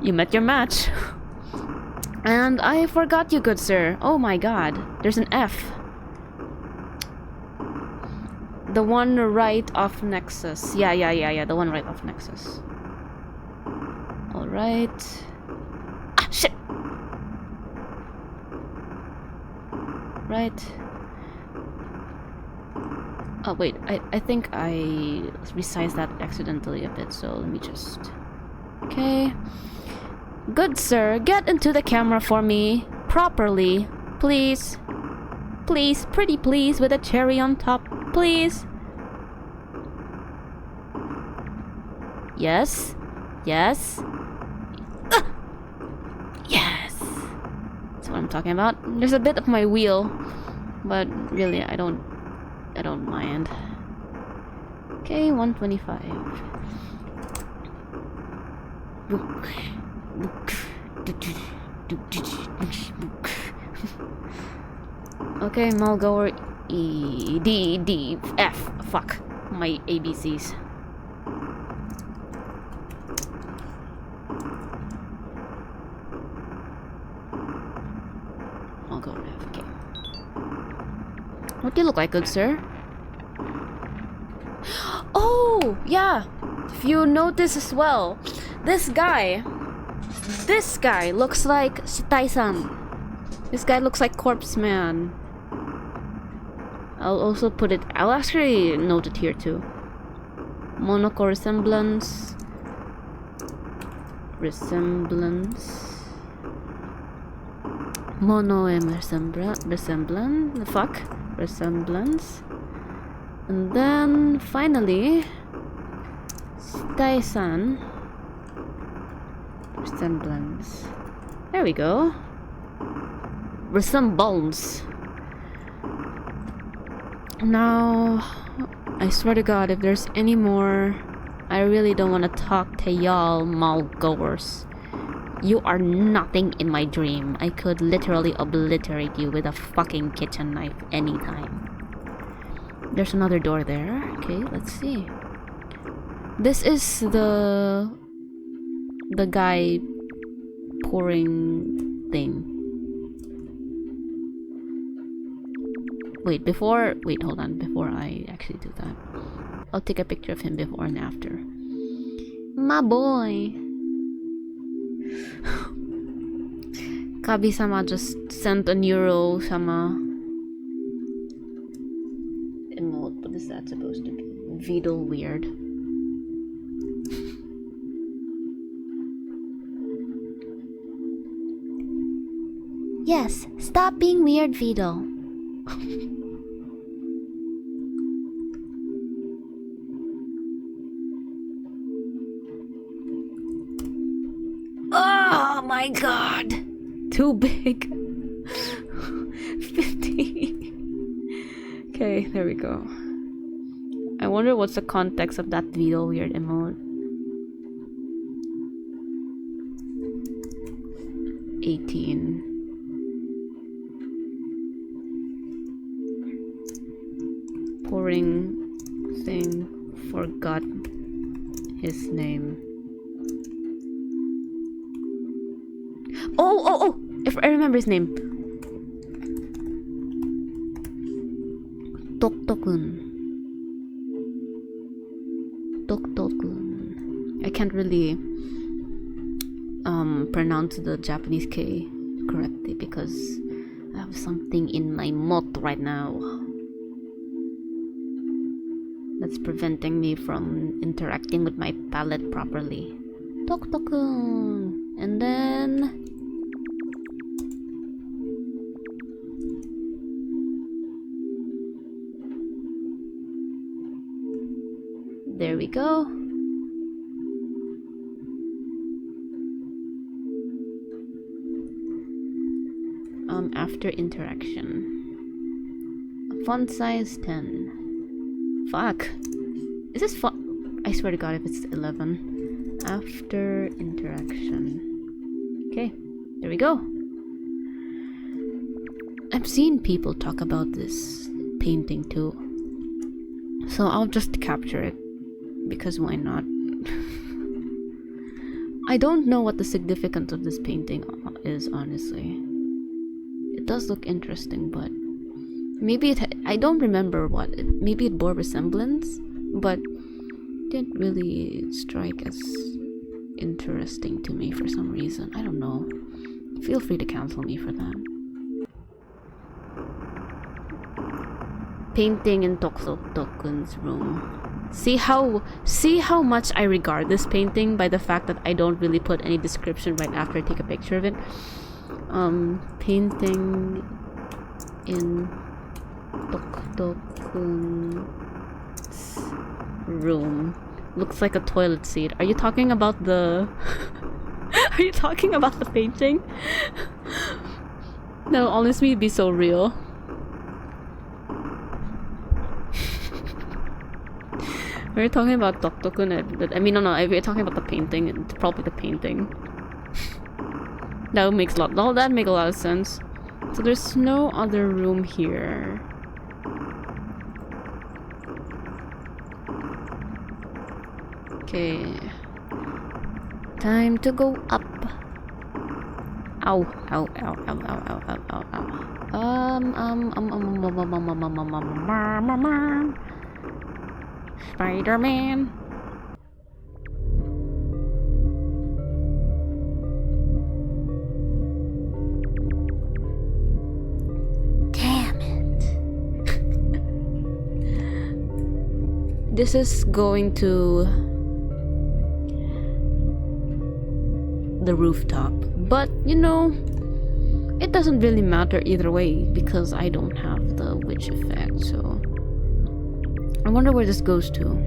you met your match. And I forgot you, good sir. Oh my god, there's an F. The one right off Nexus. Yeah, the one right off Nexus. Alright. Ah, shit! Right. Oh wait, I think I resized that accidentally a bit, so let me just... Okay. Good sir, get into the camera for me. Properly. Please. Please, pretty please, with a cherry on top. Please. Yes. Yes. Yes. That's what I'm talking about. There's a bit of my wheel, but really I don't mind. Okay, 125. Okay, Mulgower E D D F. Fuck my ABCs. Mulgower F. Okay. What do you look like, good sir? Oh yeah. If you notice as well, this guy looks like Shitai-san. This guy looks like Corpse Man. I'll also put it. I'll actually note it here too. Monocle resemblance. Resemblance. And then finally, Shitai-san. Resemblance. There we go. Resemblance. Now, I swear to God, if there's any more, I really don't want to talk to y'all mall-goers. You are nothing in my dream. I could literally obliterate you with a fucking kitchen knife anytime. There's another door there. Okay, let's see. This is the guy pouring thing. Wait, hold on, before I actually do that, I'll take a picture of him before and after. My boy! Kabi-sama just sent a Neuro-sama emote. What is that supposed to be? Vidal weird. Yes, stop being weird, Vidal. Oh my god! Too big. 50. Okay, there we go. I wonder what's the context of that Vidal weird emote. 18. Pouring thing forgot his name. Oh! If I remember his name. Tokto-kun. I can't really pronounce the Japanese K correctly because I have something in my mouth right now that's preventing me from interacting with my palate properly. Tokto-kun. And then there we go. After interaction. Font size 10. Fuck. Is this fun? I swear to God if it's 11. After interaction. Okay, there we go. I've seen people talk about this painting too. So I'll just capture it. Because why not? I don't know what the significance of this painting is, honestly. It does look interesting, but maybe I don't remember what maybe it bore resemblance, but didn't really strike as interesting to me for some reason. I don't know. Feel free to cancel me for that. Painting in Tokto-kun's room. See how much I regard this painting by the fact that I don't really put any description right after I take a picture of it. Painting in Tokto-kun's room. Looks like a toilet seat. Are you talking about the... Are you talking about the painting? No, honestly, it'd be so real. We're talking about Tokutokun. I mean, no, we're talking about the painting. It's probably the painting. That makes a lot. That makes a lot of sense. So there's no other room here. Okay. Time to go up. Ow! Ow! Ow! Ow! Ow! Ow! Ow! Ow! Ow! Spider-Man. Damn it. This is going to the rooftop, but you know, it doesn't really matter either way because I don't have the witch effect, so I wonder where this goes to.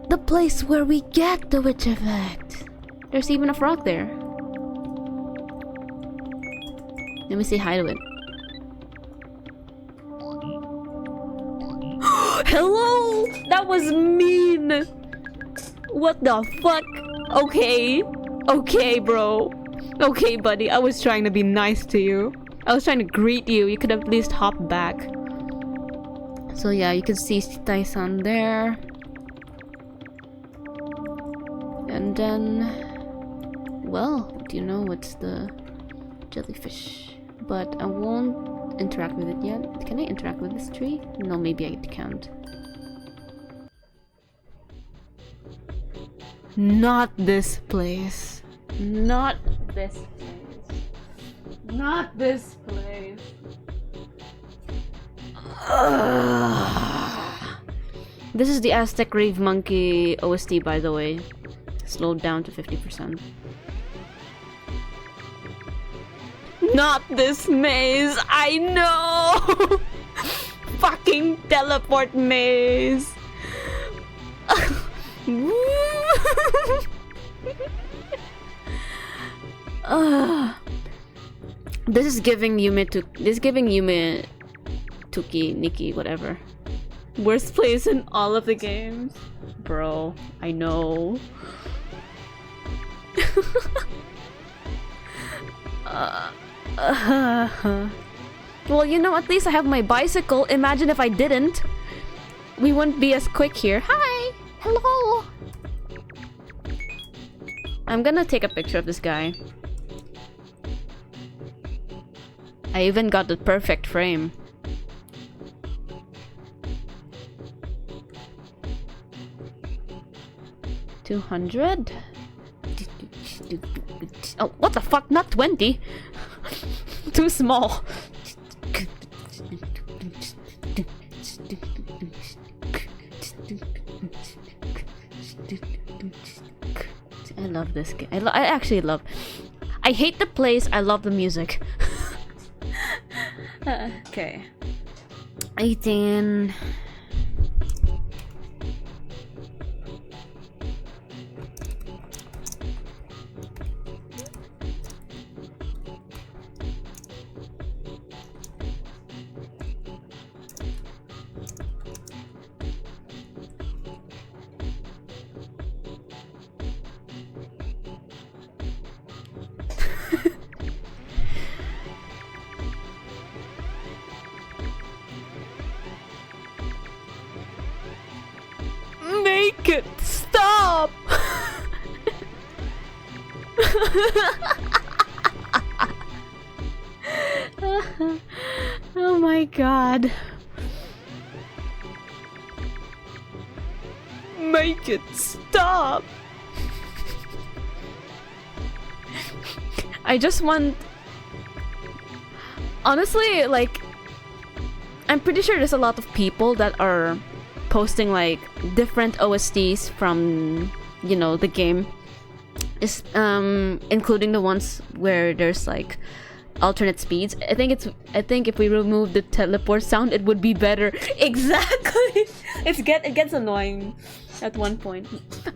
The place where we get the witch effect. There's even a frog there. Let me say hi to it. Hello! That was mean! What the fuck? Okay. Okay, bro. Okay, buddy. I was trying to be nice to you. I was trying to greet you. You could have at least hop back. So yeah, you can see Tai-san there. And then... well, do you know what's the jellyfish? But I won't interact with it yet. Can I interact with this tree? No, maybe I can't. Not this place. Not this place. Not this place. This is the Aztec Rave Monkey OST, by the way. Slowed down to 50%. Not this maze! I know! Fucking teleport maze! This is giving Yume Nikki, whatever. Worst place in all of the games. Bro, I know. Well, you know, at least I have my bicycle. Imagine if I didn't. We wouldn't be as quick here. Hi! Hello! I'm gonna take a picture of this guy. I even got the perfect frame. $200? Oh, what the fuck? Not 20. Too small. I love this game. I actually love. I hate the place. I love the music. Okay. 18. Make it stop! Oh my god. Make it stop! I just want... honestly, like... I'm pretty sure there's a lot of people that are posting like different OSTs from, you know, the game. Is including the ones where there's like alternate speeds. I think if we remove the teleport sound, it would be better. Exactly. It gets annoying at one point.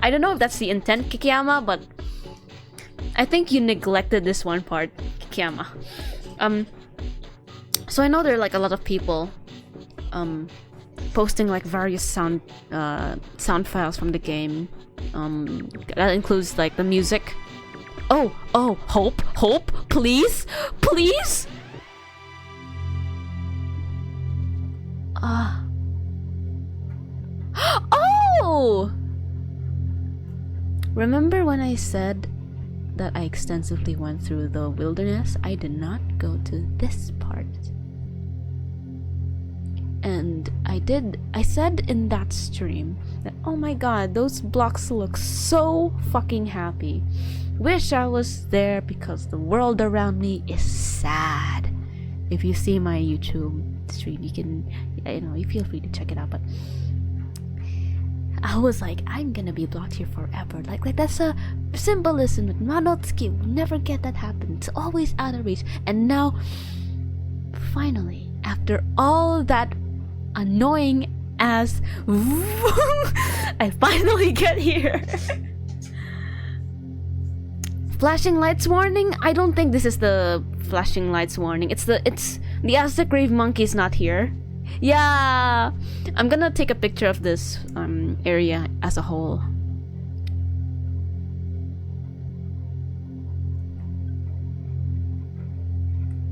I don't know if that's the intent, Kikiyama, but I think you neglected this one part, Kiyama. So I know there are like a lot of people posting like various sound files from the game. That includes like the music. Oh, hope, please. Oh! Remember when I said that I extensively went through the wilderness? I did not go to this part. And I said in that stream that, oh my god, those blocks look so fucking happy. Wish I was there because the world around me is sad. If you see my YouTube stream, you can, you feel free to check it out, but I was like, I'm gonna be blocked here forever. Like that's a symbolism with Manotsuki. We'll never get that happen. It's always out of reach. And now, finally, after all that annoying ass I finally get here. Flashing lights warning? I don't think this is the flashing lights warning. It's the Aztec Grave Monkey's not here. Yeah, I'm gonna take a picture of this area as a whole.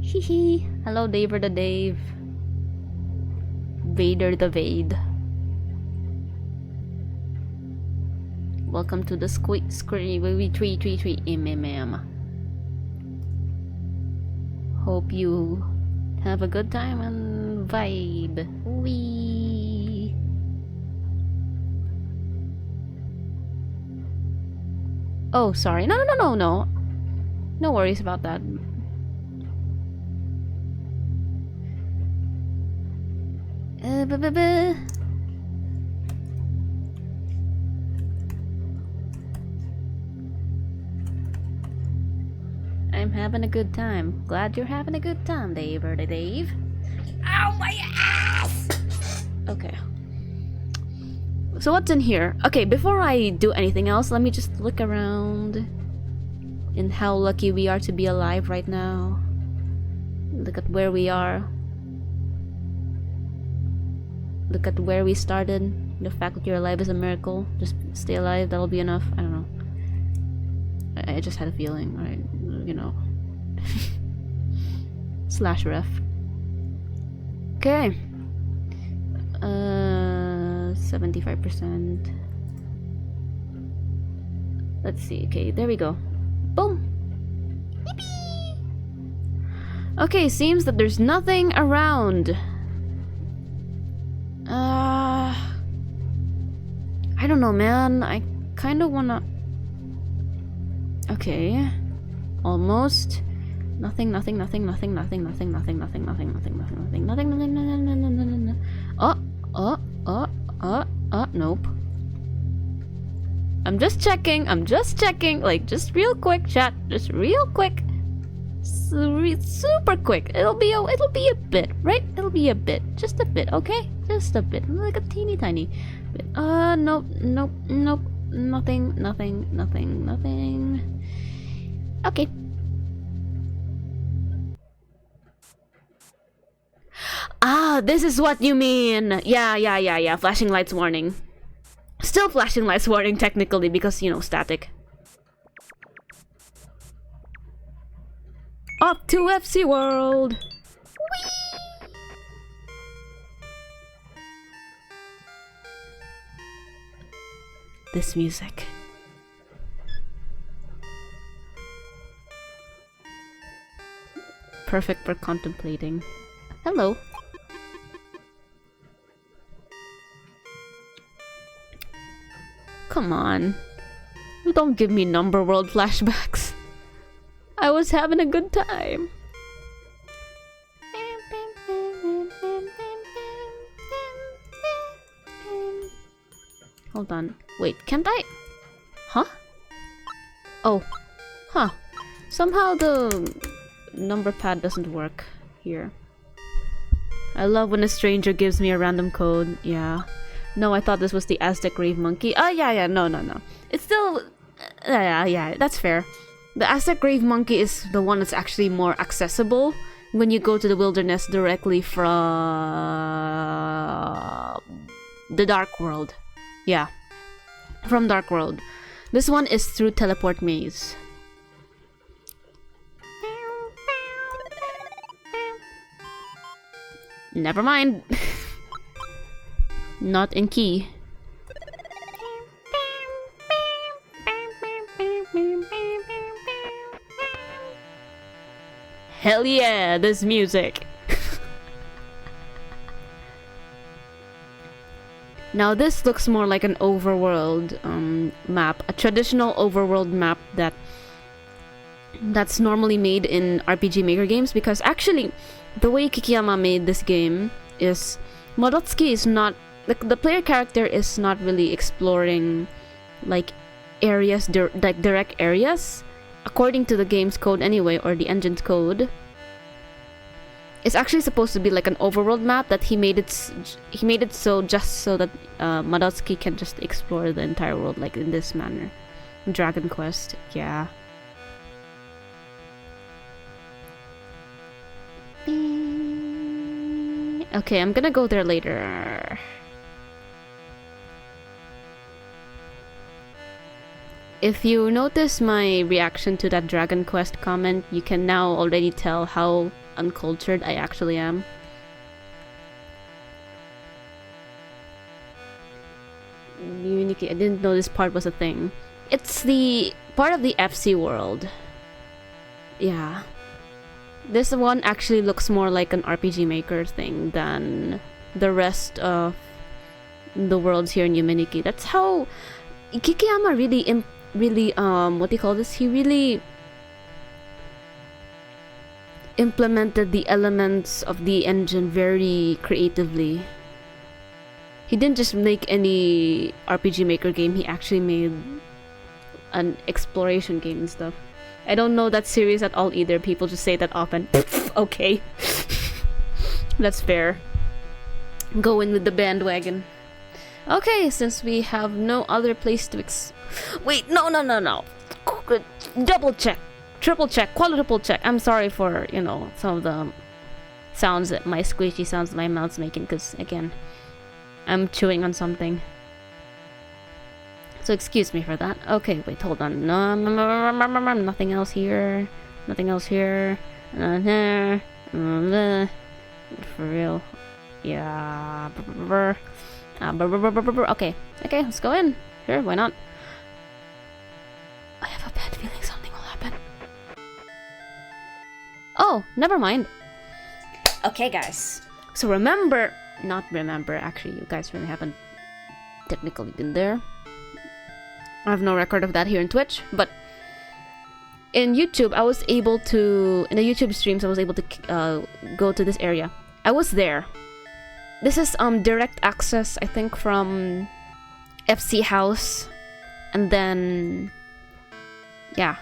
Hehe. Hello, Daver the Dave. Vader the Vade. Welcome to the tree ma'am. Hope you have a good time and vibe. Wee. Oh, sorry. No. No worries about that. I'm having a good time. Glad you're having a good time, Dave. Ow, my ass! Okay. So what's in here? Okay, before I do anything else, let me just look around and how lucky we are to be alive right now. Look at where we are. Look at where we started. The fact that you're alive is a miracle. Just stay alive, that'll be enough. I don't know. I just had a feeling, right? Slash ref. Okay. 75%. Let's see. Okay, there we go. Boom. Yippee! Okay, seems that there's nothing around. I don't know, man. I kind of wanna... Okay. Almost. Nothing. Nope. I'm just checking. Like, just real quick, chat. Just real quick. Super quick. It'll be a bit, right? It'll be a bit. Just a bit, okay? Just a bit. Like a teeny tiny bit. Nope. Nothing. Okay. Ah, this is what you mean. Yeah. Flashing lights warning. Still flashing lights warning technically because, static. Up to FC World. Whee! This music. Perfect for contemplating. Hello. Come on. Don't give me Number World flashbacks. I was having a good time. Hold on. Wait, can't I? Huh? Oh. Huh. Somehow the number pad doesn't work here. I love when a stranger gives me a random code. Yeah. No, I thought this was the Aztec Grave Monkey. Oh, yeah. No. It's still... Yeah, that's fair. The Aztec Grave Monkey is the one that's actually more accessible when you go to the wilderness directly from the Dark World. Yeah, from Dark World. This one is through Teleport Maze. Never mind. Not in key. Hell yeah, this music. Now this looks more like an overworld map, a traditional overworld map that's normally made in RPG Maker games, because actually the way Kikiyama made this game is Modotsuki is not like the player character is not really exploring like areas like direct areas according to the game's code anyway, or the engine's code. It's actually supposed to be like an overworld map that he made it so just so that Modotsuki can just explore the entire world like in this manner. Dragon Quest, yeah. Okay, I'm gonna go there later. If you notice my reaction to that Dragon Quest comment, you can now already tell how uncultured I actually am. YUME NIKKI, I didn't know this part was a thing. It's the part of the FC world. Yeah. This one actually looks more like an RPG Maker thing than the rest of the worlds here in YUME NIKKI. That's how Kikiyama really what do you call this? He really implemented the elements of the engine very creatively. He didn't just make any RPG Maker game, he actually made an exploration game and stuff. I don't know that series at all either. People just say that often. Okay. That's fair. Go in with the bandwagon. Okay, since we have no other place to wait, no. Double check. Triple check. Quadruple check. I'm sorry for, you know, some of the sounds that my squishy sounds my mouth's making, because, again, I'm chewing on something. So excuse me for that. Okay, wait, hold on. No, nothing else here. Nothing else here. For real. Yeah. Okay, let's go in. Sure, why not? I have a bad feeling something will happen. Oh, never mind. Okay, guys. So not remember, actually, you guys really haven't technically been there. I have no record of that here in Twitch, but in YouTube, in the YouTube streams, I was able to go to this area. I was there. This is direct access, I think, from FC House, and then yeah,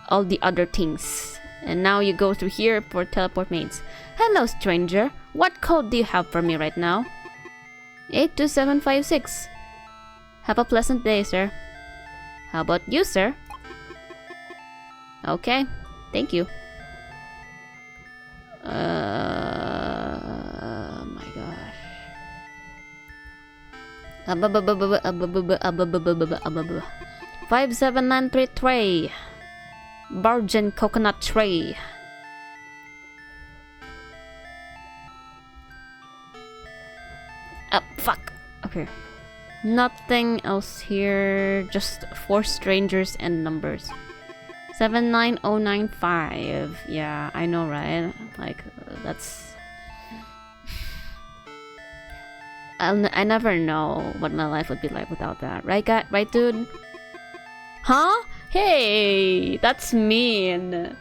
all the other things. And now you go through here for teleport mates. Hello, stranger. What code do you have for me right now? 82756. Have a pleasant day, sir. How about you, sir? Okay, thank you. Oh my gosh. 57933. Bargain coconut tray. Fuck. Okay. Nothing else here. Just 4 strangers and numbers. 79095. Yeah, I know, right? Like, that's... I never know what my life would be like without that. Right, guy? Right, dude? Huh? Hey! That's mean.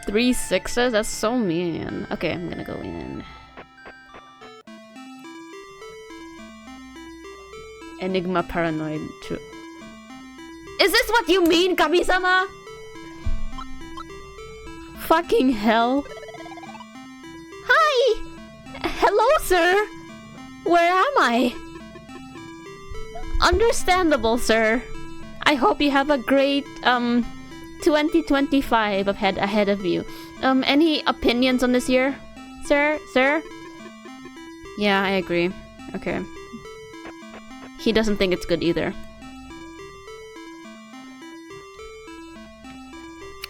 3 6s? That's so mean. Okay, I'm gonna go in. Enigma paranoid. True. Is this what you mean, Kami-sama? Fucking hell. Hi! Hello, sir! Where am I? Understandable, sir. I hope you have a great, 2025 ahead of you. Any opinions on this year? Sir? Yeah, I agree. Okay. He doesn't think it's good either.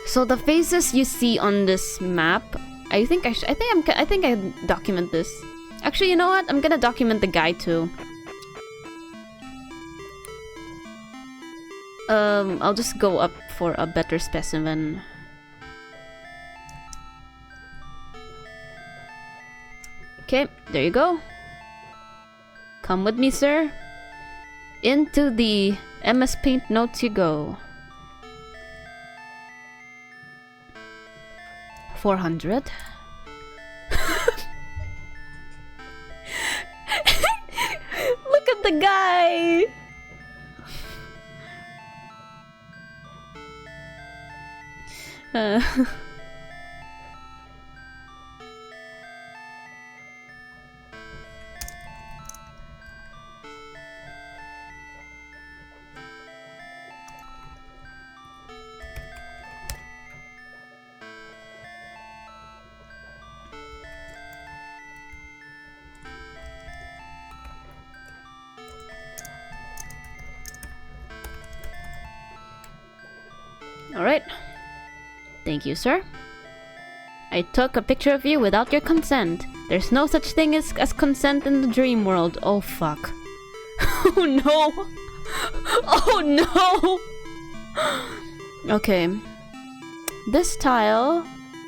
So the faces you see on this map, I think I document this. Actually, you know what? I'm gonna document the guy too. I'll just go up for a better specimen. Okay, there you go. Come with me, sir. Into the MS Paint notes you go. 400. Look at the guy. Alright. Thank you, sir. I took a picture of you without your consent. There's no such thing as consent in the dream world. Oh, fuck. Oh, no. Oh, no. Okay. This tile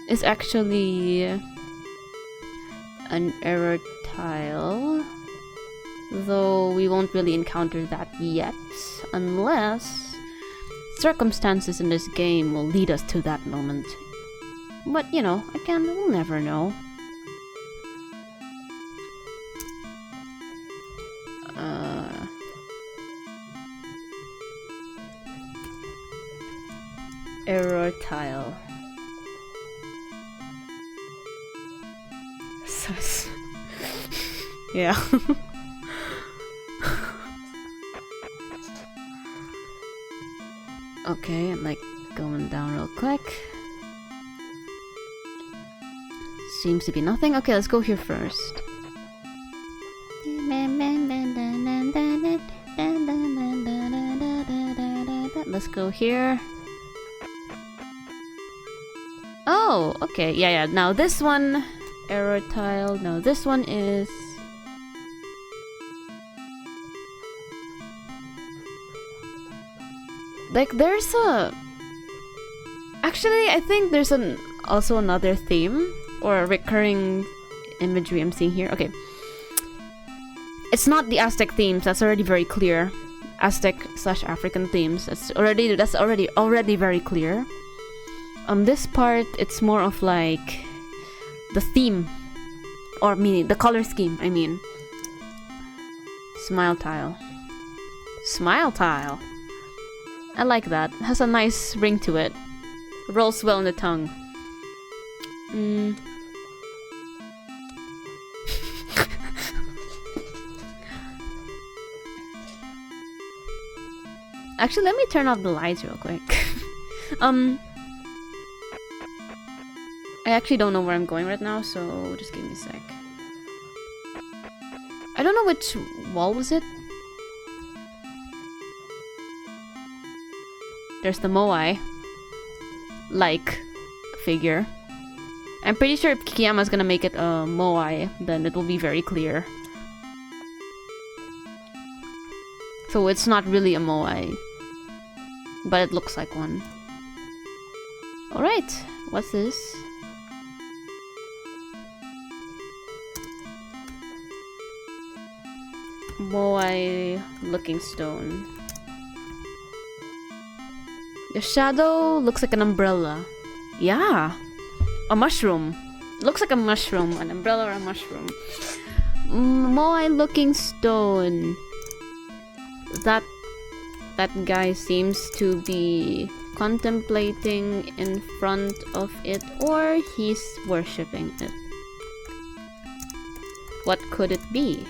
is actually an error tile. Though we won't really encounter that yet. Unless circumstances in this game will lead us to that moment. But, you know, again, we'll never know. Error tile. Sus. Yeah. Okay, I'm like going down real quick. Seems to be nothing. Okay, let's go here first. Let's go here. Oh, okay. Yeah. Now this one, error tile. No, this one is... like, there's a... actually, I think there's also another theme or recurring imagery I'm seeing here. Okay. It's not the Aztec themes, that's already very clear. Aztec/African themes. That's already very clear. This part, it's more of like the theme, or meaning the color scheme, I mean. Smile tile. Smile tile. I like that. It has a nice ring to it. Rolls well on the tongue. Actually, let me turn off the lights real quick. I actually don't know where I'm going right now, so just give me a sec. I don't know which wall was it. There's the Moai like figure. I'm pretty sure if Kikiyama's gonna make it a Moai, then it will be very clear. So it's not really a Moai, but it looks like one. Alright, what's this? Moai looking stone. The shadow looks like an umbrella. Yeah, a mushroom. Looks like a mushroom, an umbrella or a mushroom. Moai looking stone. That guy seems to be contemplating in front of it, or he's worshipping it. What could it be?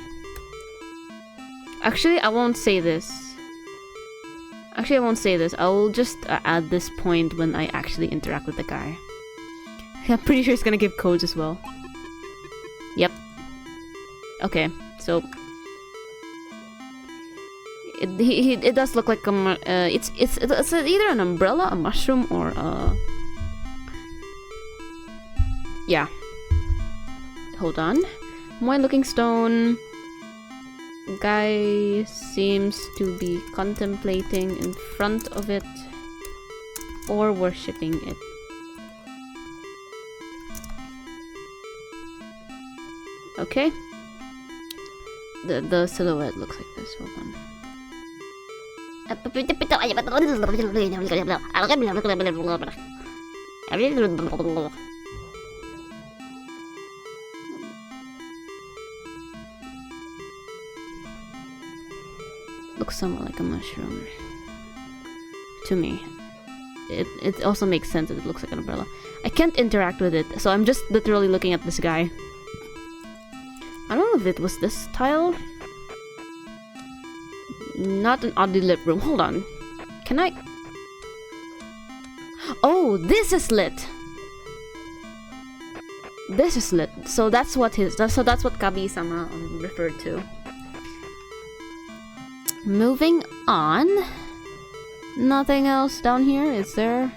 Actually, I won't say this. Actually, I won't say this. I'll just add this point when I actually interact with the guy. I'm pretty sure he's gonna give codes as well. Yep. Okay, so it does look like it's either an umbrella, a mushroom, or yeah. Hold on. Moin looking stone. Guy seems to be contemplating in front of it or worshipping it. Okay. The silhouette looks like this. Hold on. Looks somewhat like a mushroom to me. It also makes sense that it looks like an umbrella. I can't interact with it, so I'm just literally looking at this guy. I don't know if it was this tile. Not an oddly lit room. Hold on. Can I? Oh, this is lit. This is lit. So that's what that's what Kabi-sama referred to. Moving on. Nothing else down here, is there?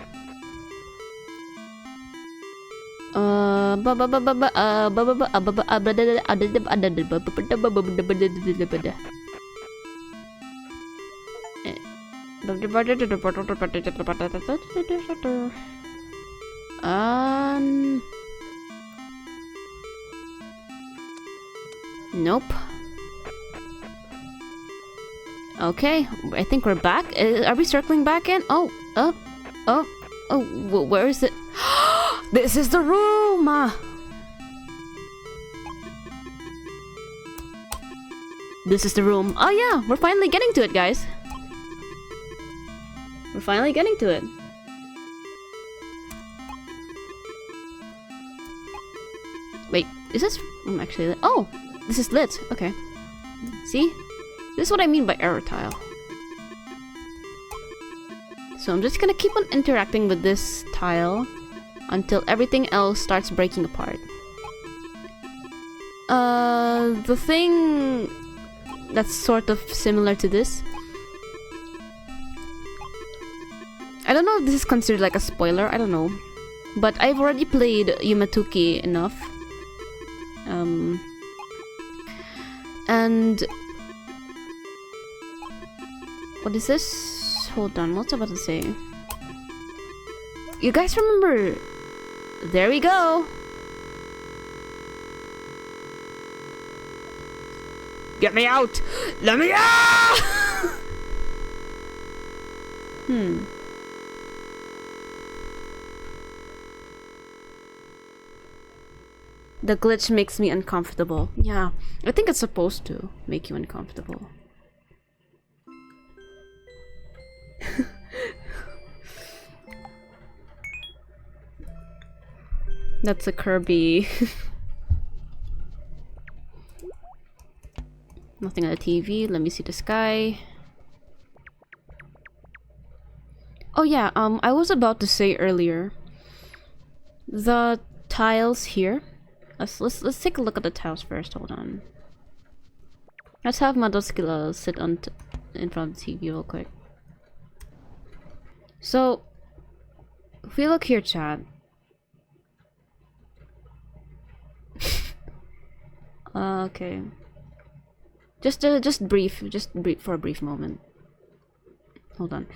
Nope. Okay, I think we're back. Are we circling back in? Oh, where is it? This is the room! This is the room. Oh yeah, we're finally getting to it, guys. We're finally getting to it. Wait, is this actually lit? Oh, this is lit. Okay. See? This is what I mean by error tile. So I'm just gonna keep on interacting with this tile until everything else starts breaking apart. The thing that's sort of similar to this. I don't know if this is considered like a spoiler, I don't know. But I've already played Yume Nikki enough. And what is this? Hold on, what's I about to say? You guys remember? There we go! Get me out! Let me out! The glitch makes me uncomfortable. Yeah, I think it's supposed to make you uncomfortable. That's a Kirby. Nothing on the TV. Let me see the sky. Oh yeah, I was about to say earlier, the tiles here. Let's take a look at the tiles first. Hold on. Let's have Madoskila sit on in front of the TV real quick. So, if we look here, chat. Okay. Just brief for a brief moment. Hold on.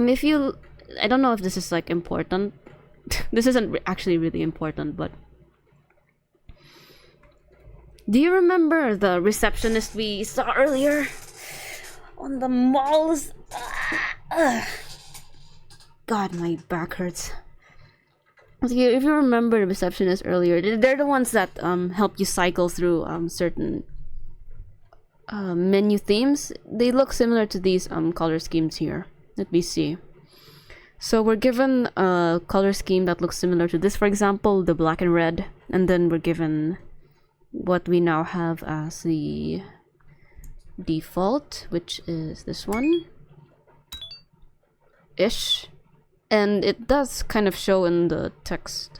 If you, I don't know if this is like important. This isn't actually really important, but do you remember the receptionist we saw earlier on the malls? God, my back hurts. If you remember the receptionist earlier, they're the ones that help you cycle through certain menu themes. They look similar to these color schemes here. Let me see. So we're given a color scheme that looks similar to this, for example, the black and red, and then we're given what we now have as the default, which is this one. ish, and it does kind of show in the text.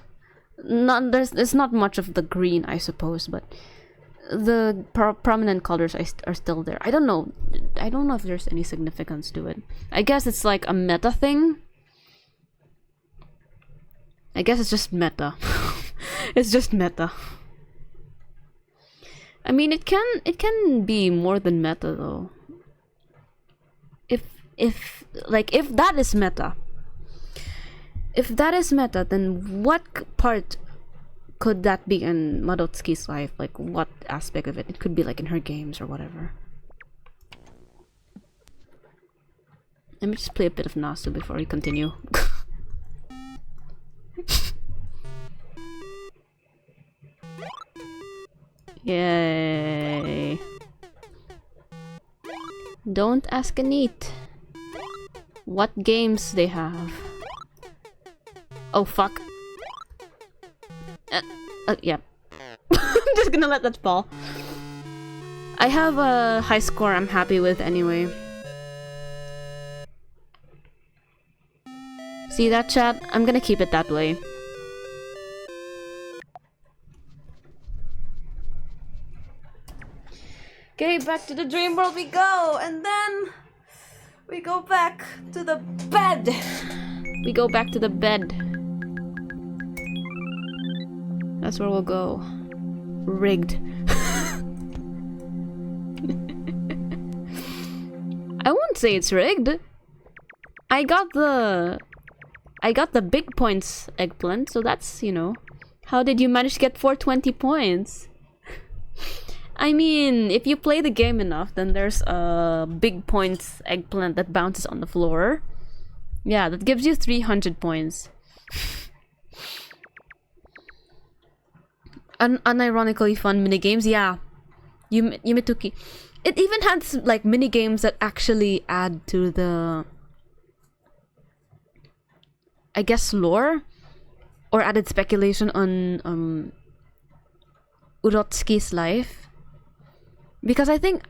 There's not much of the green, I suppose, but the prominent colors are still there. I don't know if there's any significance to it. I guess it's like a meta thing. I guess it's just meta. It's just meta. I mean, it can be more than meta though. If that is meta. If that is meta, then what part could that be in Madotsuki's life? Like, what aspect of it? It could be like in her games or whatever. Let me just play a bit of Nasu before we continue. Yay. Don't ask a neat. What games they have? Oh fuck. Yeah. I'm just gonna let that fall. I have a high score I'm happy with anyway. See that, chat? I'm gonna keep it that way. Okay, back to the dream world we go, and then we go back to the bed. We go back to the bed. That's where we'll go. Rigged. I won't say it's rigged. I got the big points, Eggplant, so that's, you know. How did you manage to get 420 points? I mean, if you play the game enough, then there's a big points Eggplant that bounces on the floor. Yeah, that gives you 300 points. Unironically fun minigames, yeah. Yumituki. It even has like minigames that actually add to the, I guess, lore, or added speculation on Urotsuki's life. Because I think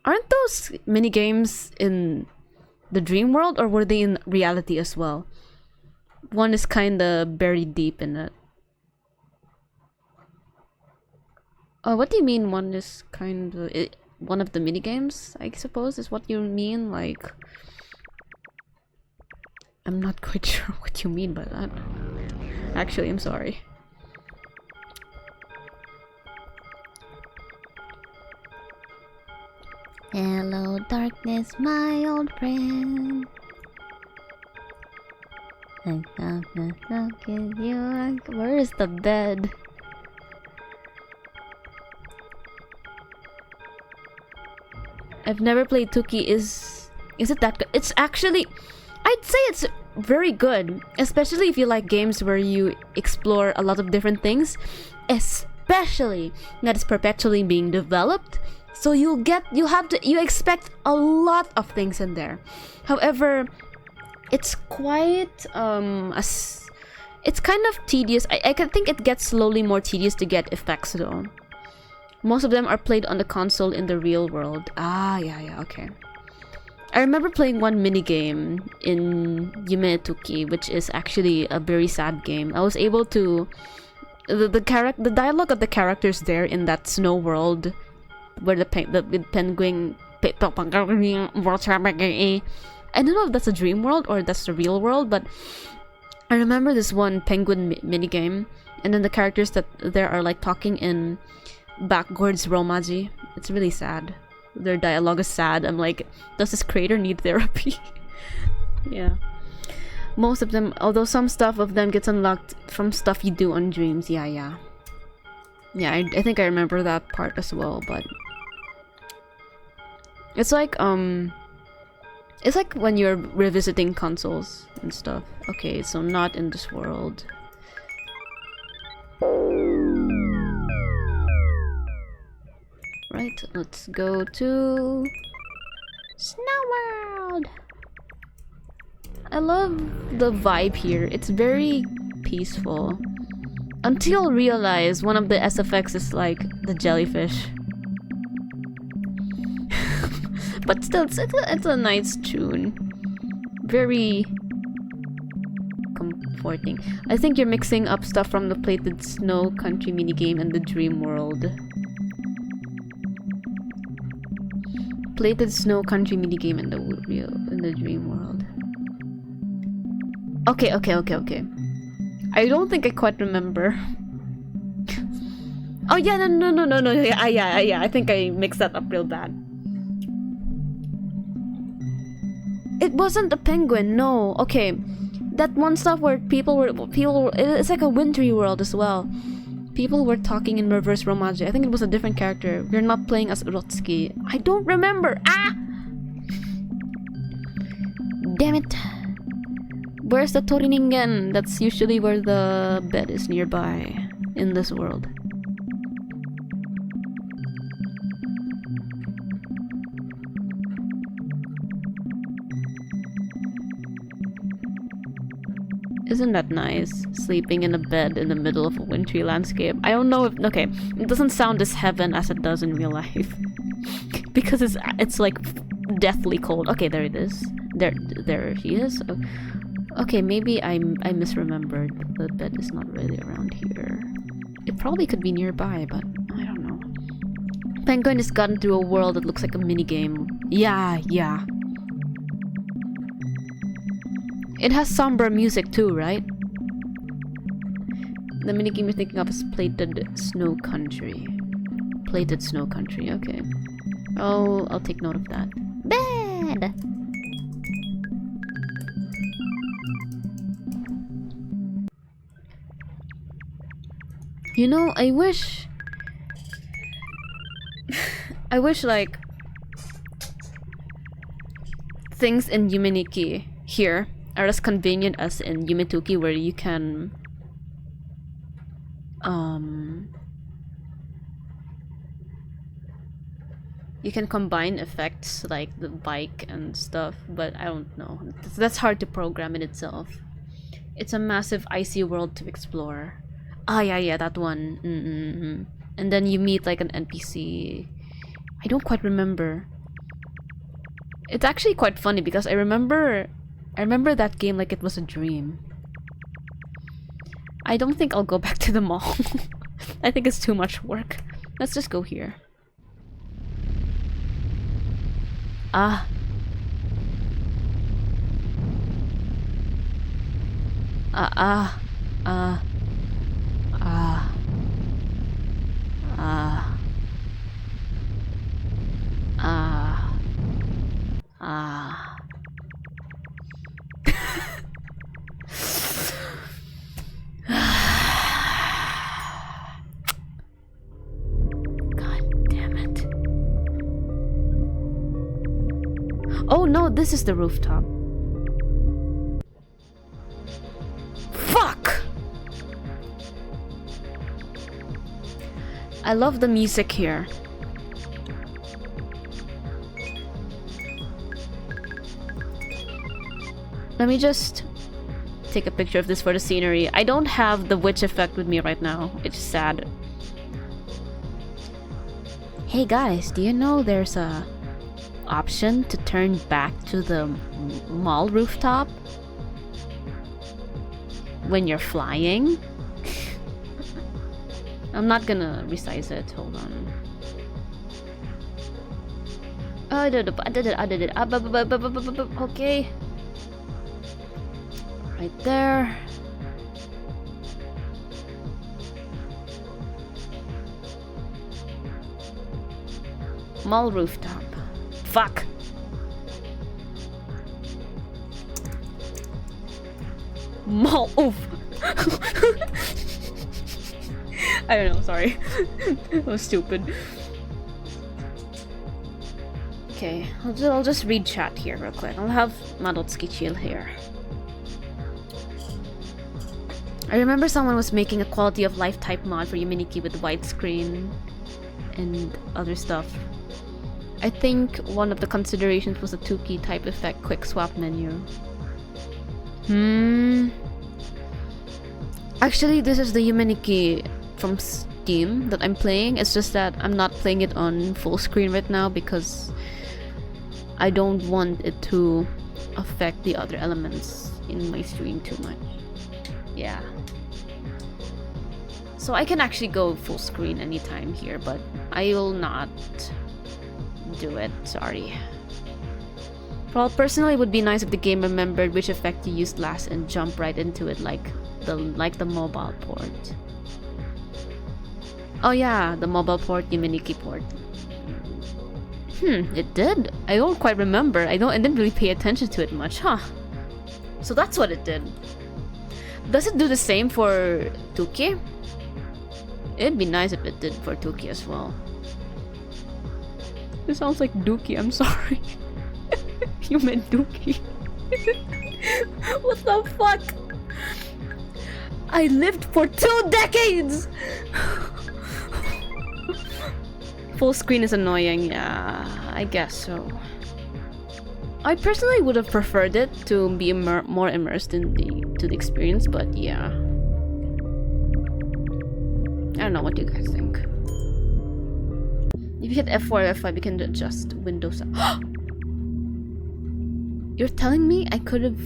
aren't those minigames in the dream world, or were they in reality as well? One is kinda buried deep in it. Oh, what do you mean one is kind of... one of the minigames, I suppose, is what you mean? Like... I'm not quite sure what you mean by that. Actually, I'm sorry. Hello, darkness, my old friend. Where is the bed? I've never played Tuki. Is it that good? It's actually, I'd say it's very good, especially if you like games where you explore a lot of different things, especially that is perpetually being developed. So you expect a lot of things in there. However, it's quite it's kind of tedious. I can think it gets slowly more tedious to get effects though. Most of them are played on the console in the real world. Ah, yeah, okay. I remember playing one minigame in Yume Nikki, which is actually a very sad game. I was able to... The dialogue of the characters there in that snow world, where the penguin... I don't know if that's a dream world or that's the real world, but I remember this one penguin minigame, and then the characters that there are like talking in backwards Romaji. It's really sad. Their dialogue is sad. I'm like, does this creator need therapy? Yeah. Most of them, although some stuff of them gets unlocked from stuff you do on dreams. Yeah, I think I remember that part as well, but it's like when you're revisiting consoles and stuff. Okay, so not in this world. Right, let's go to Snow World. I love the vibe here. It's very peaceful. Until realize one of the SFX is like the jellyfish. But still, it's a nice tune. very comforting. I think you're mixing up stuff from the Plated Snow Country minigame and the Dream World. Plated Snow Country minigame and the Dream World. Okay. I don't think I quite remember. Oh yeah, no. Yeah. I think I mixed that up real bad. It wasn't a penguin, no. Okay, that one stuff where people were. It's like a wintry world as well. People were talking in reverse Romaji. I think it was a different character. We're not playing as Urotsky. I don't remember. Ah! Damn it. Where's the Toriningen? That's usually where the bed is nearby in this world. Isn't that nice? Sleeping in a bed in the middle of a wintry landscape. I don't know if... Okay, it doesn't sound as heaven as it does in real life. Because it's like deathly cold. Okay, there it is. There she is. Okay, maybe I misremembered. The bed is not really around here. It probably could be nearby, but I don't know. Penguin has gotten through a world that looks like a minigame. Yeah. It has somber music too, right? The minigame you're thinking of is Plated Snow Country. Plated Snow Country, okay. Oh, I'll take note of that. Bed! You know, I wish like things in YUME NIKKI here are as convenient as in Yume Nikki, where you can combine effects like the bike and stuff, but I don't know. That's hard to program in itself. It's a massive icy world to explore. Ah, yeah, that one. And then you meet like an NPC. I don't quite remember. It's actually quite funny because I remember that game like it was a dream. I don't think I'll go back to the mall. I think it's too much work. Let's just go here. Ah. God damn it. Oh no, this is the rooftop. Fuck! I love the music here. Let me just take a picture of this for the scenery. I don't have the witch effect with me right now. It's sad. Hey guys, do you know there's a option to turn back to the mall rooftop when you're flying? I'm not gonna resize it. Hold on. I did it. Okay. Right there. Mall rooftop. Fuck. Mall. Oof. I don't know. Sorry. That was stupid. Okay, I'll just read chat here real quick. I'll have Madotsuki chill here. I remember someone was making a quality of life type mod for YUME NIKKI with widescreen and other stuff. I think one of the considerations was a 2-key type effect quick swap menu. Actually, this is the YUME NIKKI from Steam that I'm playing. It's just that I'm not playing it on full screen right now because I don't want it to affect the other elements in my stream too much. Yeah. So I can actually go full screen anytime here, but I will not do it. Sorry. Well, personally, it would be nice if the game remembered which effect you used last and jump right into it, like the mobile port. Oh yeah, the mobile port, YUME NIKKI port. It did. I don't quite remember. I didn't really pay attention to it much, huh? So that's what it did. Does it do the same for Tuki? It'd be nice if it did for Tuki as well. It sounds like Dookie, I'm sorry. You meant Dookie. What the fuck? I lived for 2 decades! Full screen is annoying, yeah, I guess so. I personally would have preferred it to be more immersed in the experience, but yeah. I don't know, what do you guys think? If you hit F4 or F5, you can adjust Windows. You're telling me I could have...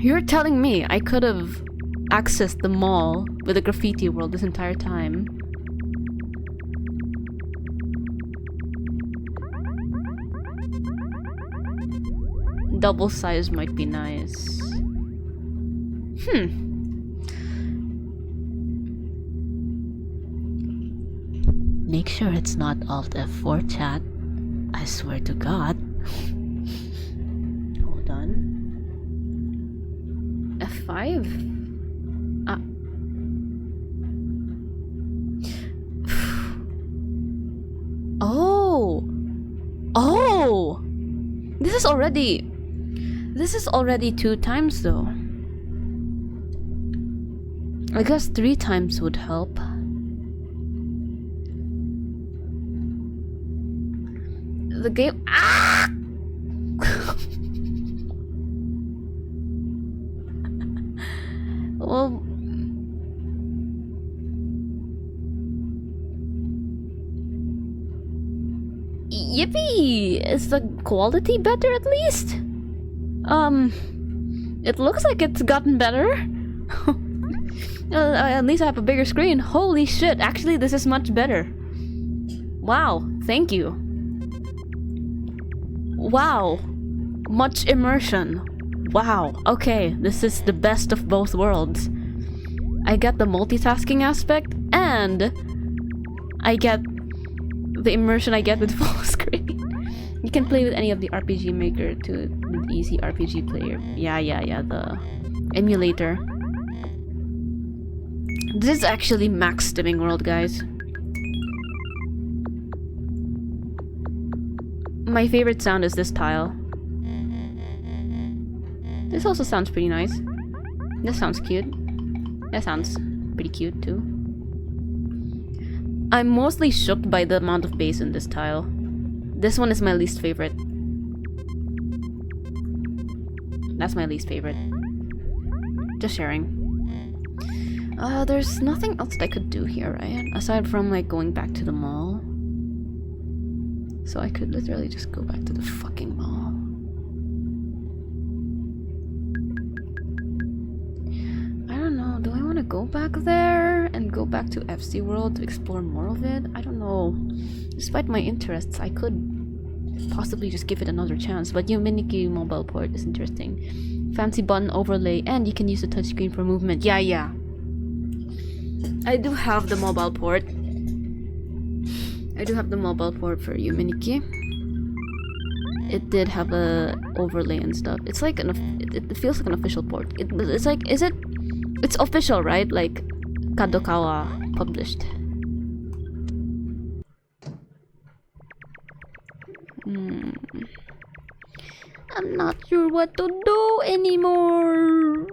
You're telling me I could have accessed the mall with the graffiti world this entire time? Double size might be nice. Make sure it's not Alt F4, chat. I swear to God. Hold on. F5? Oh! Oh! This is already 2 times though. I guess 3 times would help. The game. Ah! Well, yippee! Is the quality better at least? It looks like it's gotten better. At least I have a bigger screen. Holy shit, actually this is much better. Wow, thank you. Wow, much immersion. Wow, okay, this is the best of both worlds. I get the multitasking aspect, and I get the immersion I get with full screen. You can play with any of the RPG Maker to an easy RPG player. Yeah, the emulator. This is actually max stimming world, guys. My favorite sound is this tile. This also sounds pretty nice. This sounds cute. That sounds pretty cute too. I'm mostly shook by the amount of bass in this tile. This one is my least favorite. That's my least favorite. Just sharing. There's nothing else I could do here, right? Aside from like going back to the mall. So I could literally just go back to the fucking mall. I don't know, do I want to go back there and go back to FC World to explore more of it? I don't know. Despite my interests, I could possibly just give it another chance, but YUME NIKKI mobile port is interesting. Fancy button overlay, and you can use the touchscreen for movement. Yeah. I do have the mobile port. I do have the mobile port for YUME NIKKI. It did have a overlay and stuff. It's like it feels like an official port. It's like, is it? It's official, right? Like Kadokawa published. I'm not sure what to do anymore.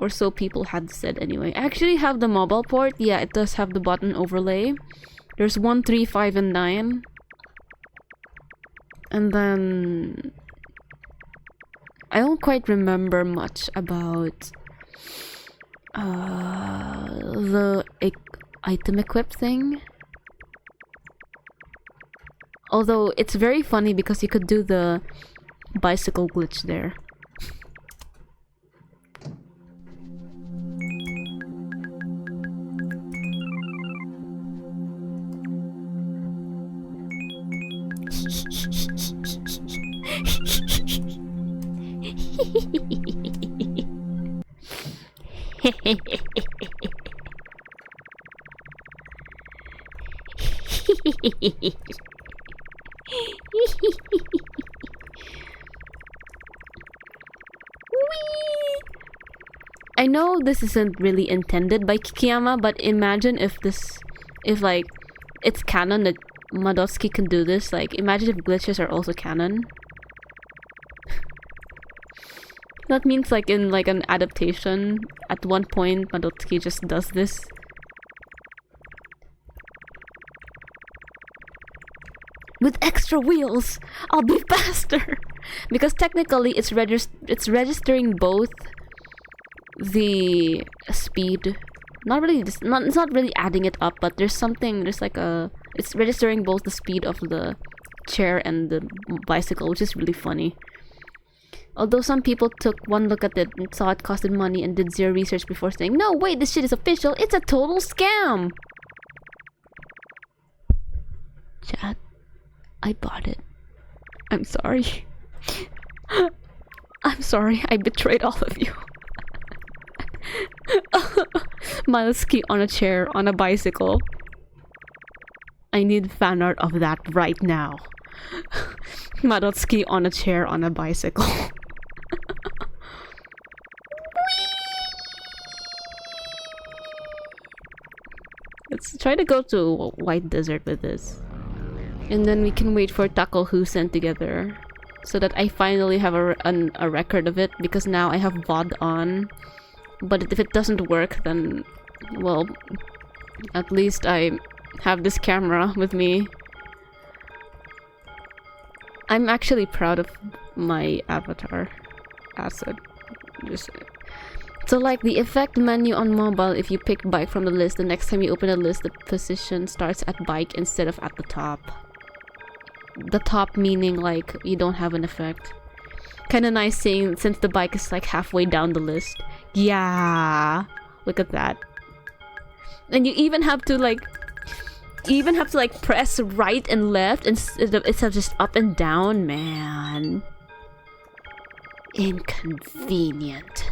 Or so people had said anyway. I actually have the mobile port. Yeah, it does have the button overlay. There's 1, 3, 5, and 9. And then I don't quite remember much about the item equip thing. Although it's very funny because you could do the bicycle glitch there. I know this isn't really intended by Kikiyama, but imagine if like, it's canon that Madotsuki can do this. Like, imagine if glitches are also canon. That means like in like an adaptation, at one point Madotsuki just does this. With extra wheels, I'll be faster! Because technically it's registering both the speed. Not really, it's not really adding it up, but there's like a... It's registering both the speed of the chair and the bicycle, which is really funny. Although some people took one look at it and saw it costed money and did zero research before saying, "No, wait, this shit is official, it's a total scam!" Chat, I bought it. I'm sorry. I'm sorry, I betrayed all of you. Madotsuki on a chair, on a bicycle. I need fan art of that right now. Madotsuki on a chair, on a bicycle. Let's try to go to White Desert with this. And then we can wait for Takofuusen together. So that I finally have a record of it, because now I have VOD on. But if it doesn't work, then... well, at least I have this camera with me. I'm actually proud of my avatar asset. So like the effect menu on mobile, if you pick bike from the list, the next time you open a list, the position starts at bike instead of at the top. The top meaning like you don't have an effect. Kinda nice seeing since the bike is like halfway down the list. Yeah, look at that. And you even have to like press right and left instead of just up and down, man. Inconvenient.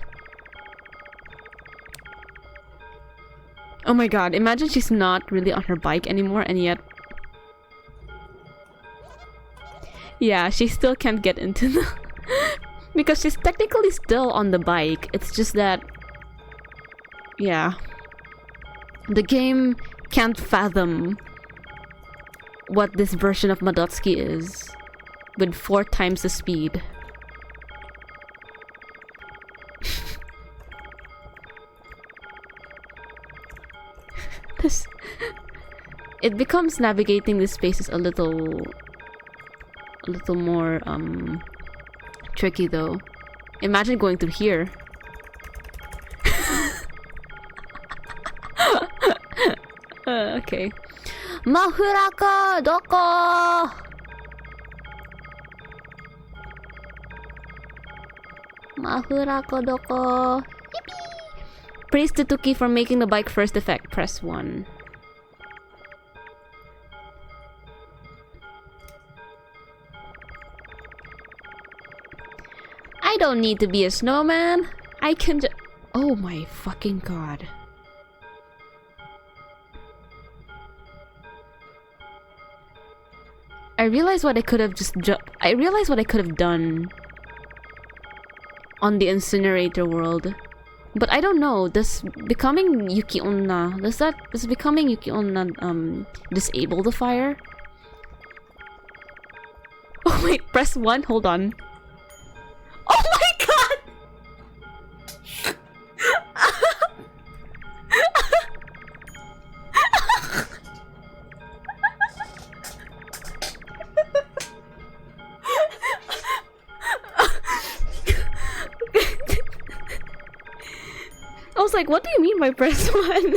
Oh my god, imagine she's not really on her bike anymore and yet... yeah, she still can't get into the... because she's technically still on the bike. It's just that... yeah. The game can't fathom what this version of Madotsuki is with 4 times the speed. It becomes navigating these spaces a little more tricky though. Imagine going through here. Okay. Mahurako doko? Mahurako doko? Yippee! Praise Tutuki for making the bike first effect. Press 1. I don't need to be a snowman. I can oh my fucking god. I realized what I could have I realized what I could have done on the incinerator world. But I don't know, does becoming Yuki Onna, does becoming Yuki Onna disable the fire? Oh wait, press 1, hold on. Oh my god! I was like, what do you mean by press 1?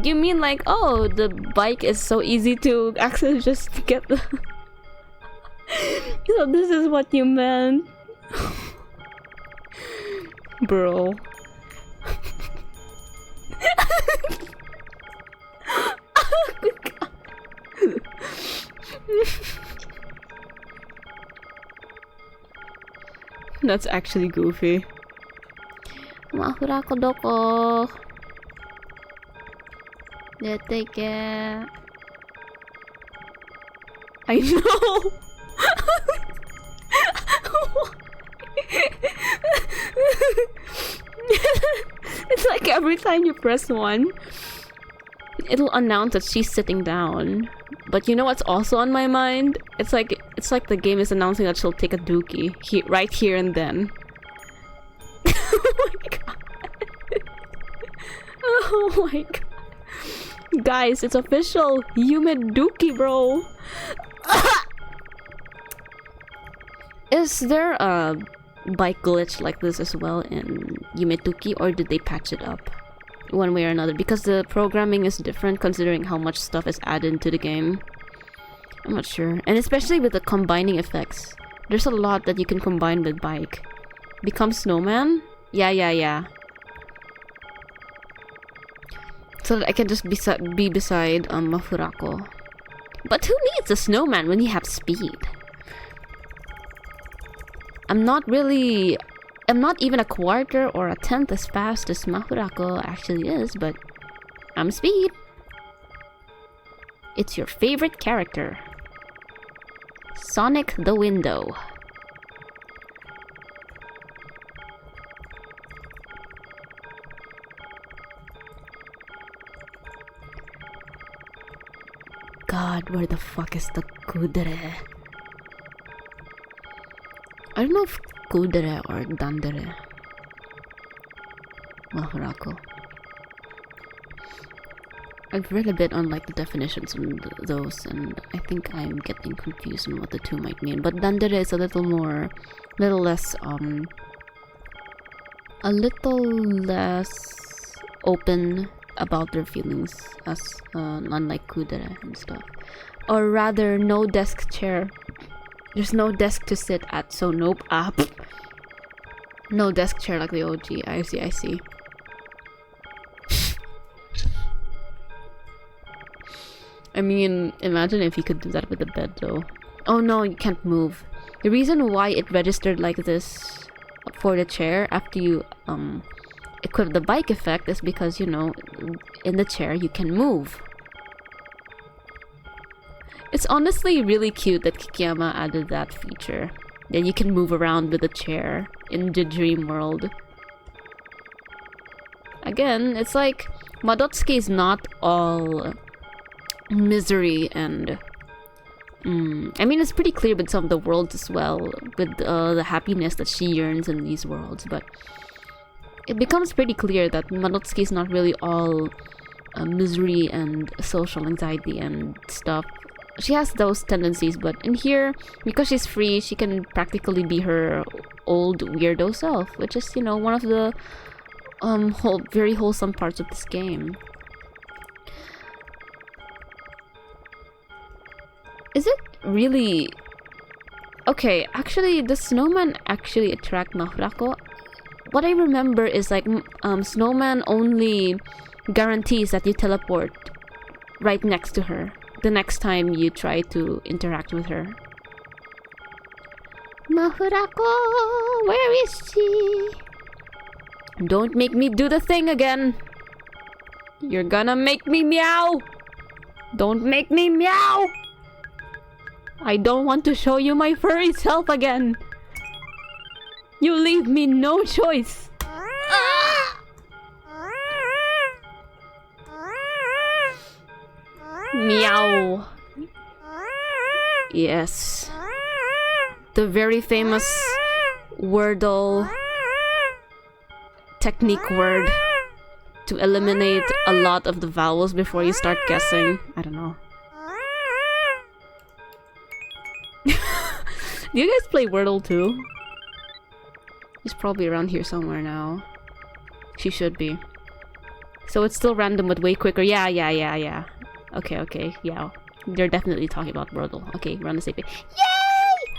You mean like, oh, the bike is so easy to actually just get the... So this is what you meant. Bro. That's actually goofy. Mahura ko doko. Take it. I know. It's like every time you press one, it'll announce that she's sitting down. But you know what's also on my mind? It's like the game is announcing that she'll take a dookie right here and then. Oh my god. Oh my god. Guys, it's official. YUME Dookie, bro. Is there a bike glitch like this as well in YUME Dookie, or did they patch it up one way or another? Because the programming is different considering how much stuff is added into the game. I'm not sure. And especially with the combining effects. There's a lot that you can combine with bike. Become snowman? Yeah. So that I can just be beside Mafurako. But who needs a snowman when you have speed? I'm not even a quarter or a tenth as fast as Mafurako actually is, but I'm speed. It's your favorite character. Sonic the Window. God, where the fuck is the kudere? I don't know if kudere or dandere. Mahurako. I've read a bit on like the definitions and those, and I think I'm getting confused on what the two might mean. But dandere is a little less open about their feelings, as unlike kudere and stuff. Or rather, no desk chair. There's no desk to sit at, so nope. No desk chair like the OG. I see. I mean, imagine if you could do that with the bed, though. Oh no, you can't move. The reason why it registered like this for the chair after you equip the bike effect is because, you know, in the chair you can move. It's honestly really cute that Kikiyama added that feature. That you can move around with the chair in the dream world. Again, it's like Madotsuki is not all misery and I mean, it's pretty clear with some of the worlds as well, with the happiness that she yearns in these worlds, but it becomes pretty clear that Madotsuki is not really all misery and social anxiety and stuff. She has those tendencies, but in here, because she's free, she can practically be her old weirdo self, which is, you know, one of the very wholesome parts of this game. Is it really... Okay, actually, does snowman actually attract Mahurako? What I remember is like, snowman only guarantees that you teleport right next to her the next time you try to interact with her. Mahurako, where is she? Don't make me do the thing again. You're gonna make me meow. Don't make me meow. I don't want to show you my furry self again. You leave me no choice. Meow. Yes. The very famous Wordle technique word to eliminate a lot of the vowels before you start guessing. I don't know. Do you guys play Wordle too? She's probably around here somewhere now. She should be. So it's still random but way quicker. Yeah. Okay, yeah. They're definitely talking about Wordle. Okay, we're on the same page. Yay!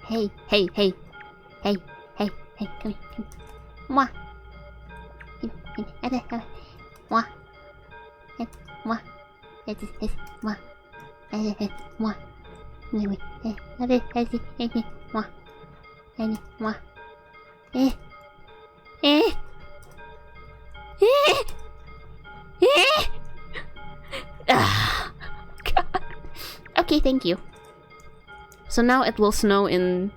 Hey, hey, hey. Hey, hey, hey, come here. Mwah. Mwah. Mwah. Mwah. Mwah. Mwah. Eh. Eh. Eh. Eh. Ah. God. Okay, thank you. So now it will snow in...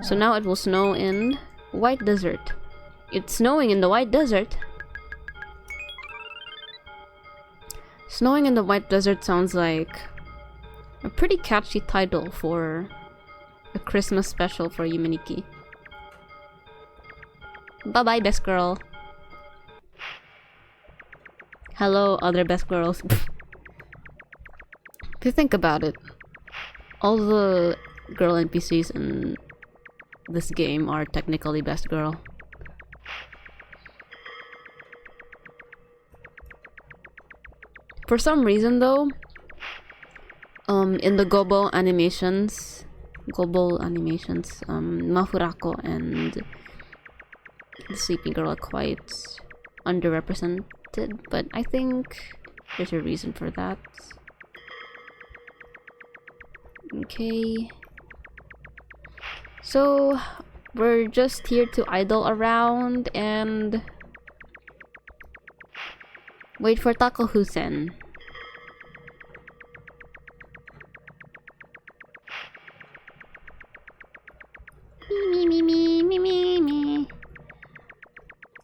So now it will snow in White Desert. It's snowing in the White Desert. Snowing in the White Desert sounds like a pretty catchy title for a Christmas special for YUME NIKKI. Bye-bye, best girl. Hello, other best girls. If you think about it, all the girl NPCs in this game are technically best girl. For some reason though, in the Gobo animations, Mahurako and the Sleepy Girl are quite underrepresented, but I think there's a reason for that. Okay. So, we're just here to idle around and wait for Takofuusen. Me.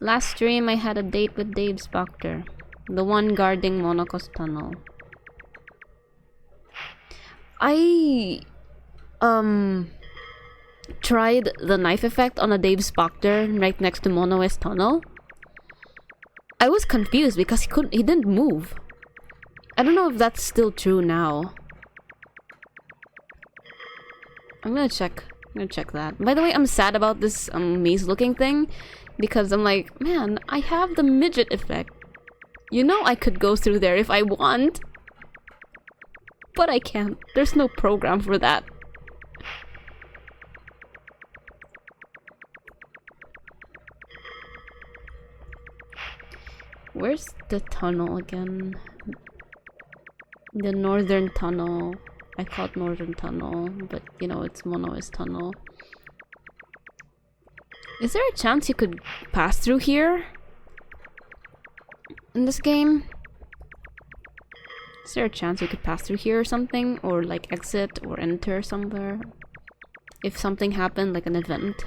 Last stream I had a date with Dave Spector, the one guarding Monaco's tunnel. I tried the knife effect on a Dave Spector right next to Monoe's tunnel. I was confused because he didn't move. I don't know if that's still true now. I'm gonna check that. By the way, I'm sad about this maze looking thing because I'm like, man, I have the midget effect. You know I could go through there if I want. But I can't. There's no program for that. Where's the tunnel again? The northern tunnel. I call it northern tunnel, but you know, it's Monoe's tunnel. Is there a chance you could pass through here? In this game? Is there a chance you could pass through here or something? Or like exit or enter somewhere? If something happened, like an event?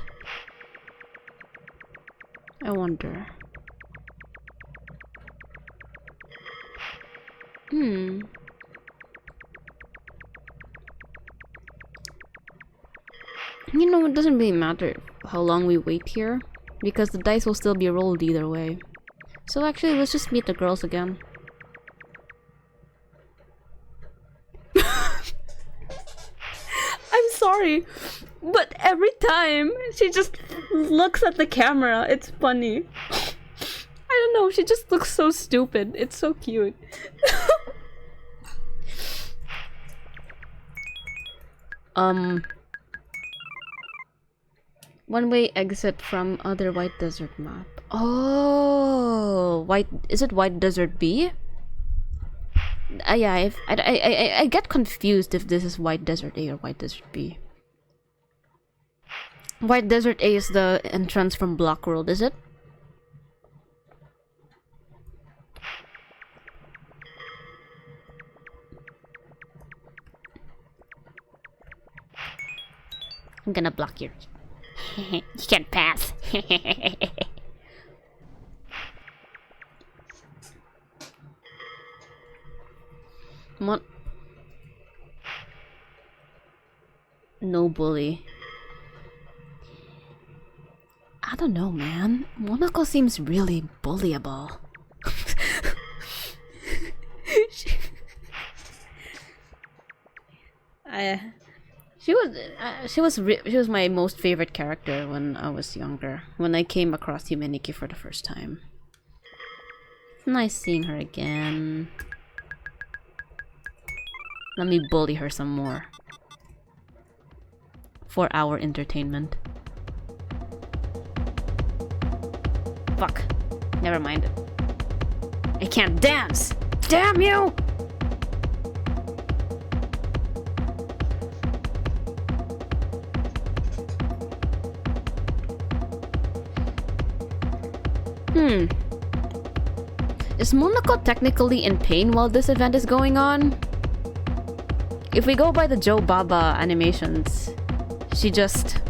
I wonder. You know, it doesn't really matter how long we wait here, because the dice will still be rolled either way. So actually, let's just meet the girls again. I'm sorry, but every time she just looks at the camera, it's funny. I don't know, she just looks so stupid. It's so cute. One-way exit from other White Desert map. Oh, is it White Desert B? Yeah, I get confused if this is White Desert A or White Desert B. White Desert A is the entrance from Block World, is it? I'm gonna block you. You can't pass. No bully. I don't know, man. Monaco seems really bullyable. She was my most favorite character when I was younger. When I came across YUME NIKKI for the first time. It's nice seeing her again. Let me bully her some more. for our entertainment. Fuck. Never mind. I can't dance! Damn you! Is Monoko technically in pain while this event is going on? If we go by the Joe Baba animations, she just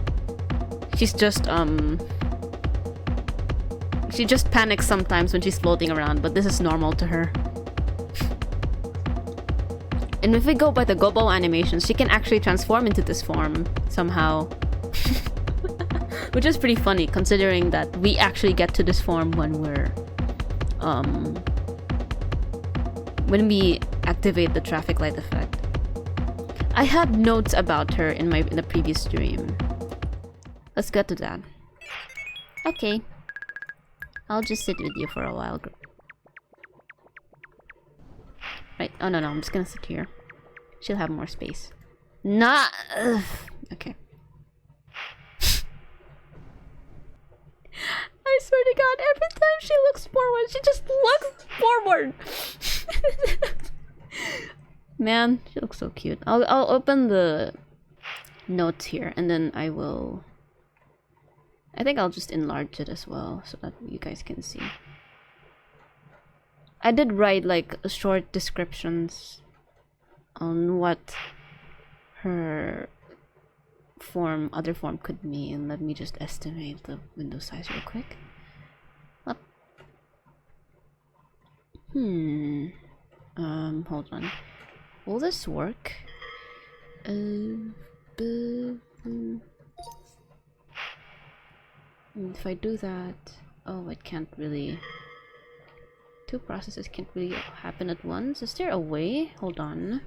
panics sometimes when she's floating around, but this is normal to her. And if we go by the Gobo animations, she can actually transform into this form somehow. Which is pretty funny, considering that we actually get to this form when we activate the traffic light effect. I had notes about her in the previous stream. Let's get to that. Okay. I'll just sit with you for a while. Right. Oh no, I'm just gonna sit here. She'll have more space. Nah. Ugh. Okay. I swear to God, every time she looks forward, she just looks forward. Man, she looks so cute. I'll open the notes here, and then I think I'll just enlarge it as well so that you guys can see. I did write like short descriptions on what her other form could mean. Let me just estimate the window size real quick. Up. Hold on. Will this work? If I do that, oh, it can't really. Two processes can't really happen at once. Is there a way? Hold on.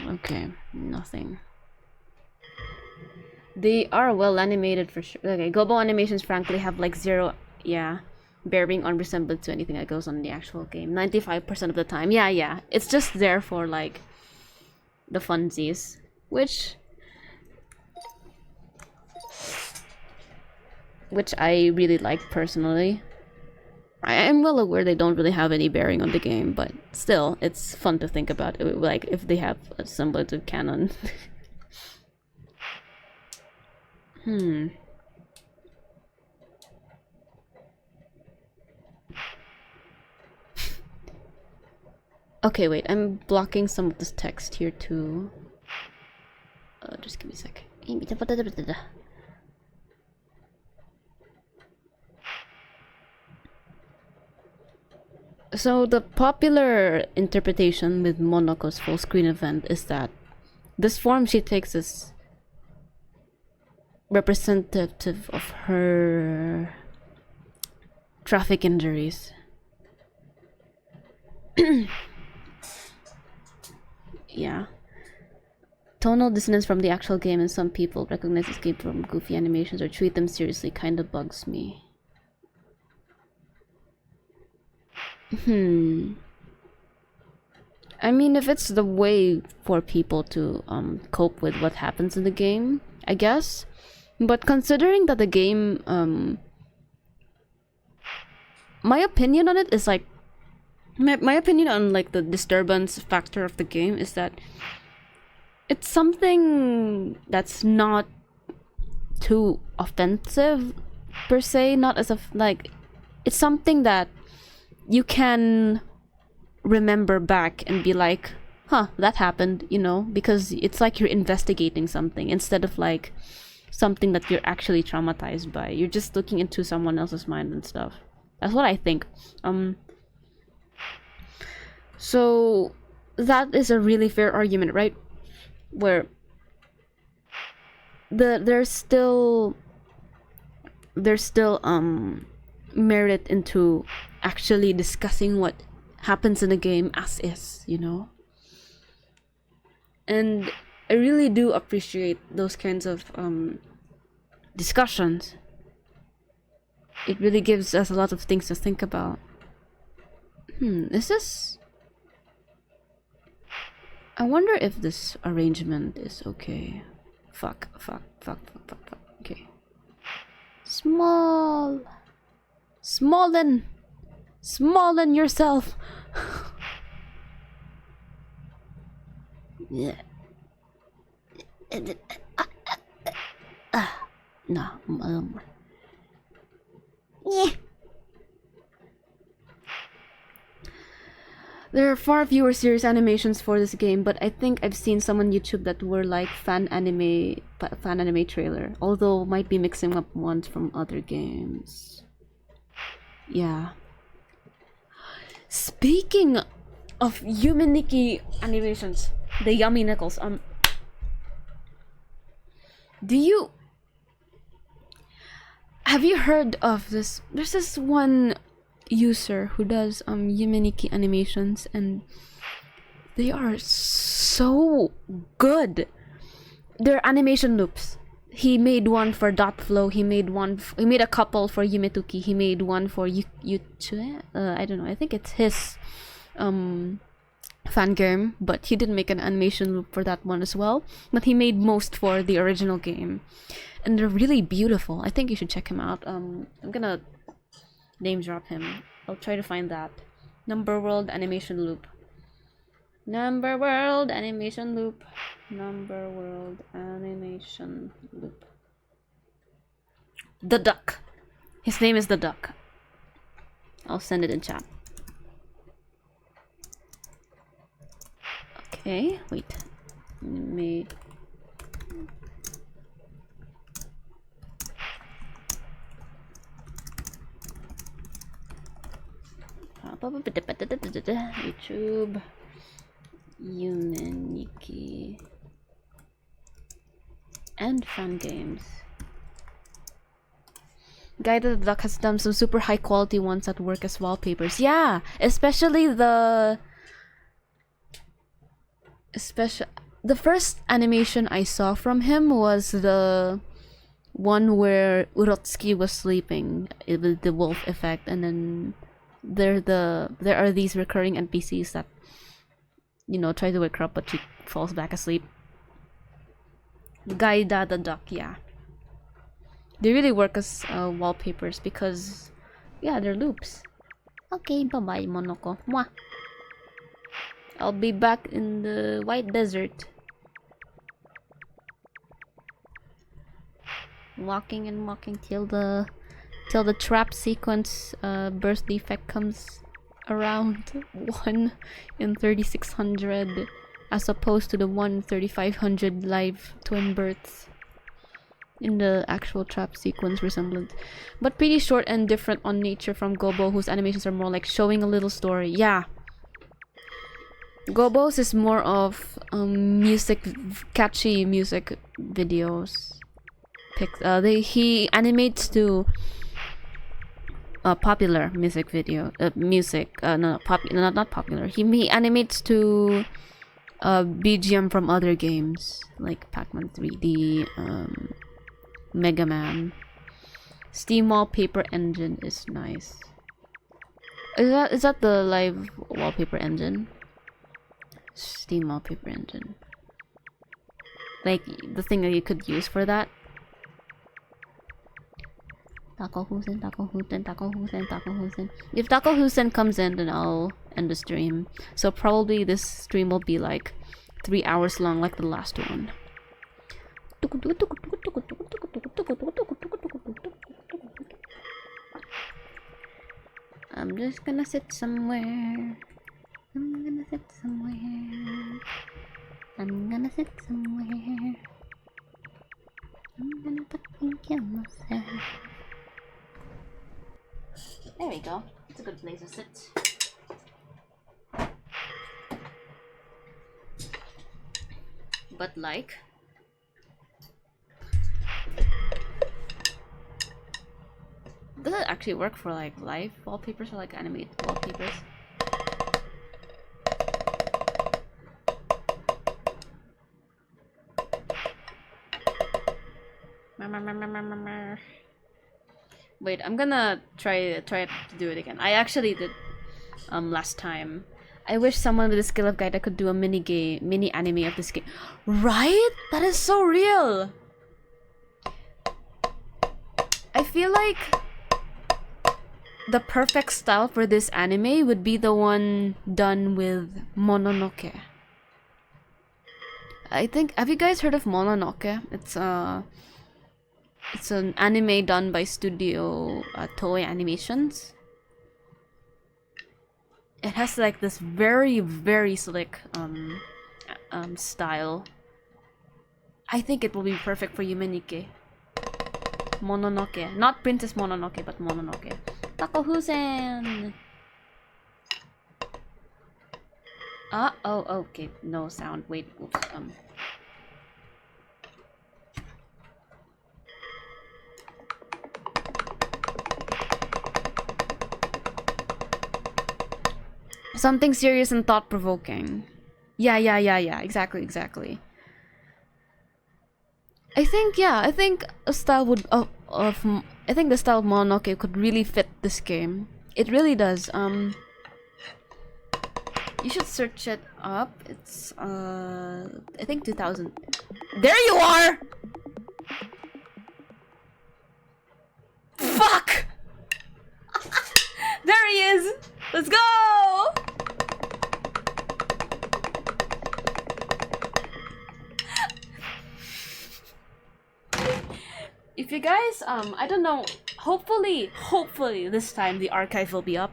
Okay, nothing. They are well animated for sure. Okay, Gobo animations frankly have like zero, bearing on resemblance to anything that goes on in the actual game. 95% of the time. Yeah. It's just there for like the funsies, which I really like personally. I am well aware they don't really have any bearing on the game, but still, it's fun to think about. Like if they have a semblance of canon. Okay, wait, I'm blocking some of this text here too. Just give me a sec. So the popular interpretation with Monoko's full screen event is that this form she takes is representative of her traffic injuries. Yeah. Tonal dissonance from the actual game, and some people recognize this game from goofy animations or treat them seriously, kinda bugs me. I mean, if it's the way for people to cope with what happens in the game, I guess. But considering that the game, my opinion on it is like, my opinion on like the disturbance factor of the game is that it's something that's not too offensive per se, not as of like, it's something that you can remember back and be like, huh, that happened, you know, because it's like you're investigating something instead of like something that you're actually traumatized by. You're just looking into someone else's mind and stuff. That's what I think. So that is a really fair argument, right? Where there's still merit into actually discussing what happens in the game as is, you know? And I really do appreciate those kinds of discussions. it really gives us a lot of things to think about. Is this... I wonder if this arrangement is okay. Fuck. Okay. Small than yourself. Yeah. No, yeah. There are far fewer serious animations for this game, but I think I've seen some on YouTube that were like fan anime trailer, although might be mixing up ones from other games. Yeah. Speaking of YUME NIKKI animations, the Yummy Nickels, have you heard of this? There's this one user who does YUME NIKKI animations, and they are so good. They're animation loops. He made one for Dot Flow. He made a couple for Yumetuki. He made one for Yuchue. I don't know. I think it's his fan game, but he didn't make an animation loop for that one as well. But he made most for the original game, and they're really beautiful. I think you should check him out. I'm gonna name drop him. I'll try to find that. Number World animation loop. Number World animation loop. Number World animation loop. The Duck. His name is The Duck. I'll send it in chat. Okay, wait. YouTube YUME NIKKI and fan games. Guy the Duck has done some super high quality ones that work as wallpapers. Yeah, especially the first animation I saw from him was the one where Urotsuki was sleeping with the wolf effect, and then there are these recurring NPCs that, you know, try to wake her up but she falls back asleep. Gaida the Duck, yeah. They really work as wallpapers because, yeah, they're loops. Okay, bye-bye, Monoko. Mwah. I'll be back in the White Desert. Walking and walking till the trap sequence birth defect comes around 1 in 3600 as opposed to the 1 in 3500 live twin births in the actual trap sequence resemblance, but pretty short and different on nature from Gobo, whose animations are more like showing a little story. Yeah, Gobo's is more of catchy music videos. He animates to popular music video not popular. He animates to BGM from other games like Pac-Man 3D, Mega Man. Steam wallpaper engine is nice. Is that the live wallpaper engine? Steam wallpaper engine, like the thing that you could use for that. Takofuusen. If Takofuusen comes in, then I'll end the stream. So probably this stream will be like 3 hours long, like the last one. I'm just gonna sit somewhere. I'm gonna sit somewhere. I'm gonna fucking kill myself. There we go. It's a good place to sit. But like, does it actually work for like live wallpapers or like animated wallpapers? Wait, I'm gonna try to do it again. I actually did last time. I wish someone with a skill of guide could do a mini anime of this game. Right? That is so real. I feel like the perfect style for this anime would be the one done with Mononoke. I think, have you guys heard of Mononoke? It's an anime done by Studio Toei Animations. It has like this very, very slick style. I think it will be perfect for Yume Nikki. Mononoke. Not Princess Mononoke, but Mononoke. Takofuusen! Oh, okay. No sound. Wait, oops. Something serious and thought-provoking. Yeah. Exactly. I think a style would I think the style of Mononoke could really fit this game. It really does. You should search it up. It's I think 2000. There you are. Fuck. There he is. Let's go. If you guys, I don't know, hopefully this time the archive will be up.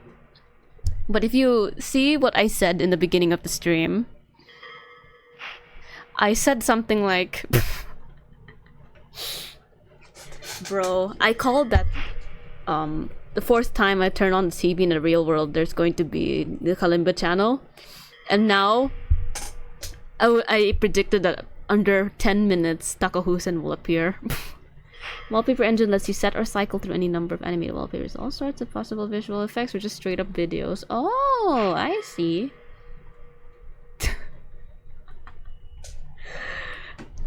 But if you see what I said in the beginning of the stream, I said something like, bro, I called that, the fourth time I turn on the TV in the real world, there's going to be the Kalimba channel. And now, I predicted that under 10 minutes, Takofuusen will appear. Wallpaper engine lets you set or cycle through any number of animated wallpapers. All sorts of possible visual effects or just straight up videos. Oh, I see.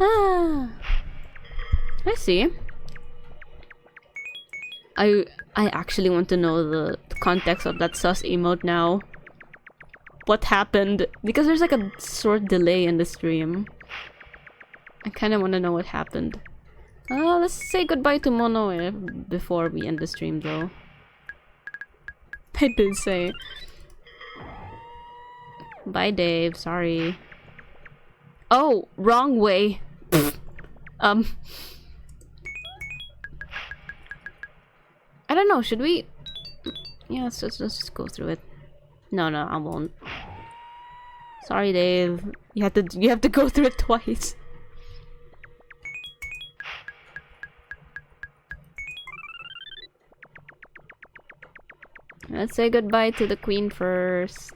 I see. I actually want to know the context of that sus emote now. What happened? Because there's like a short delay in the stream. I kind of want to know what happened. Let's say goodbye to Mono before we end the stream, though. I did say. Bye, Dave. Sorry. Oh, wrong way. I don't know. Should we? Yeah, let's just go through it. No, I won't. Sorry, Dave. You have to go through it twice. Let's say goodbye to the queen first.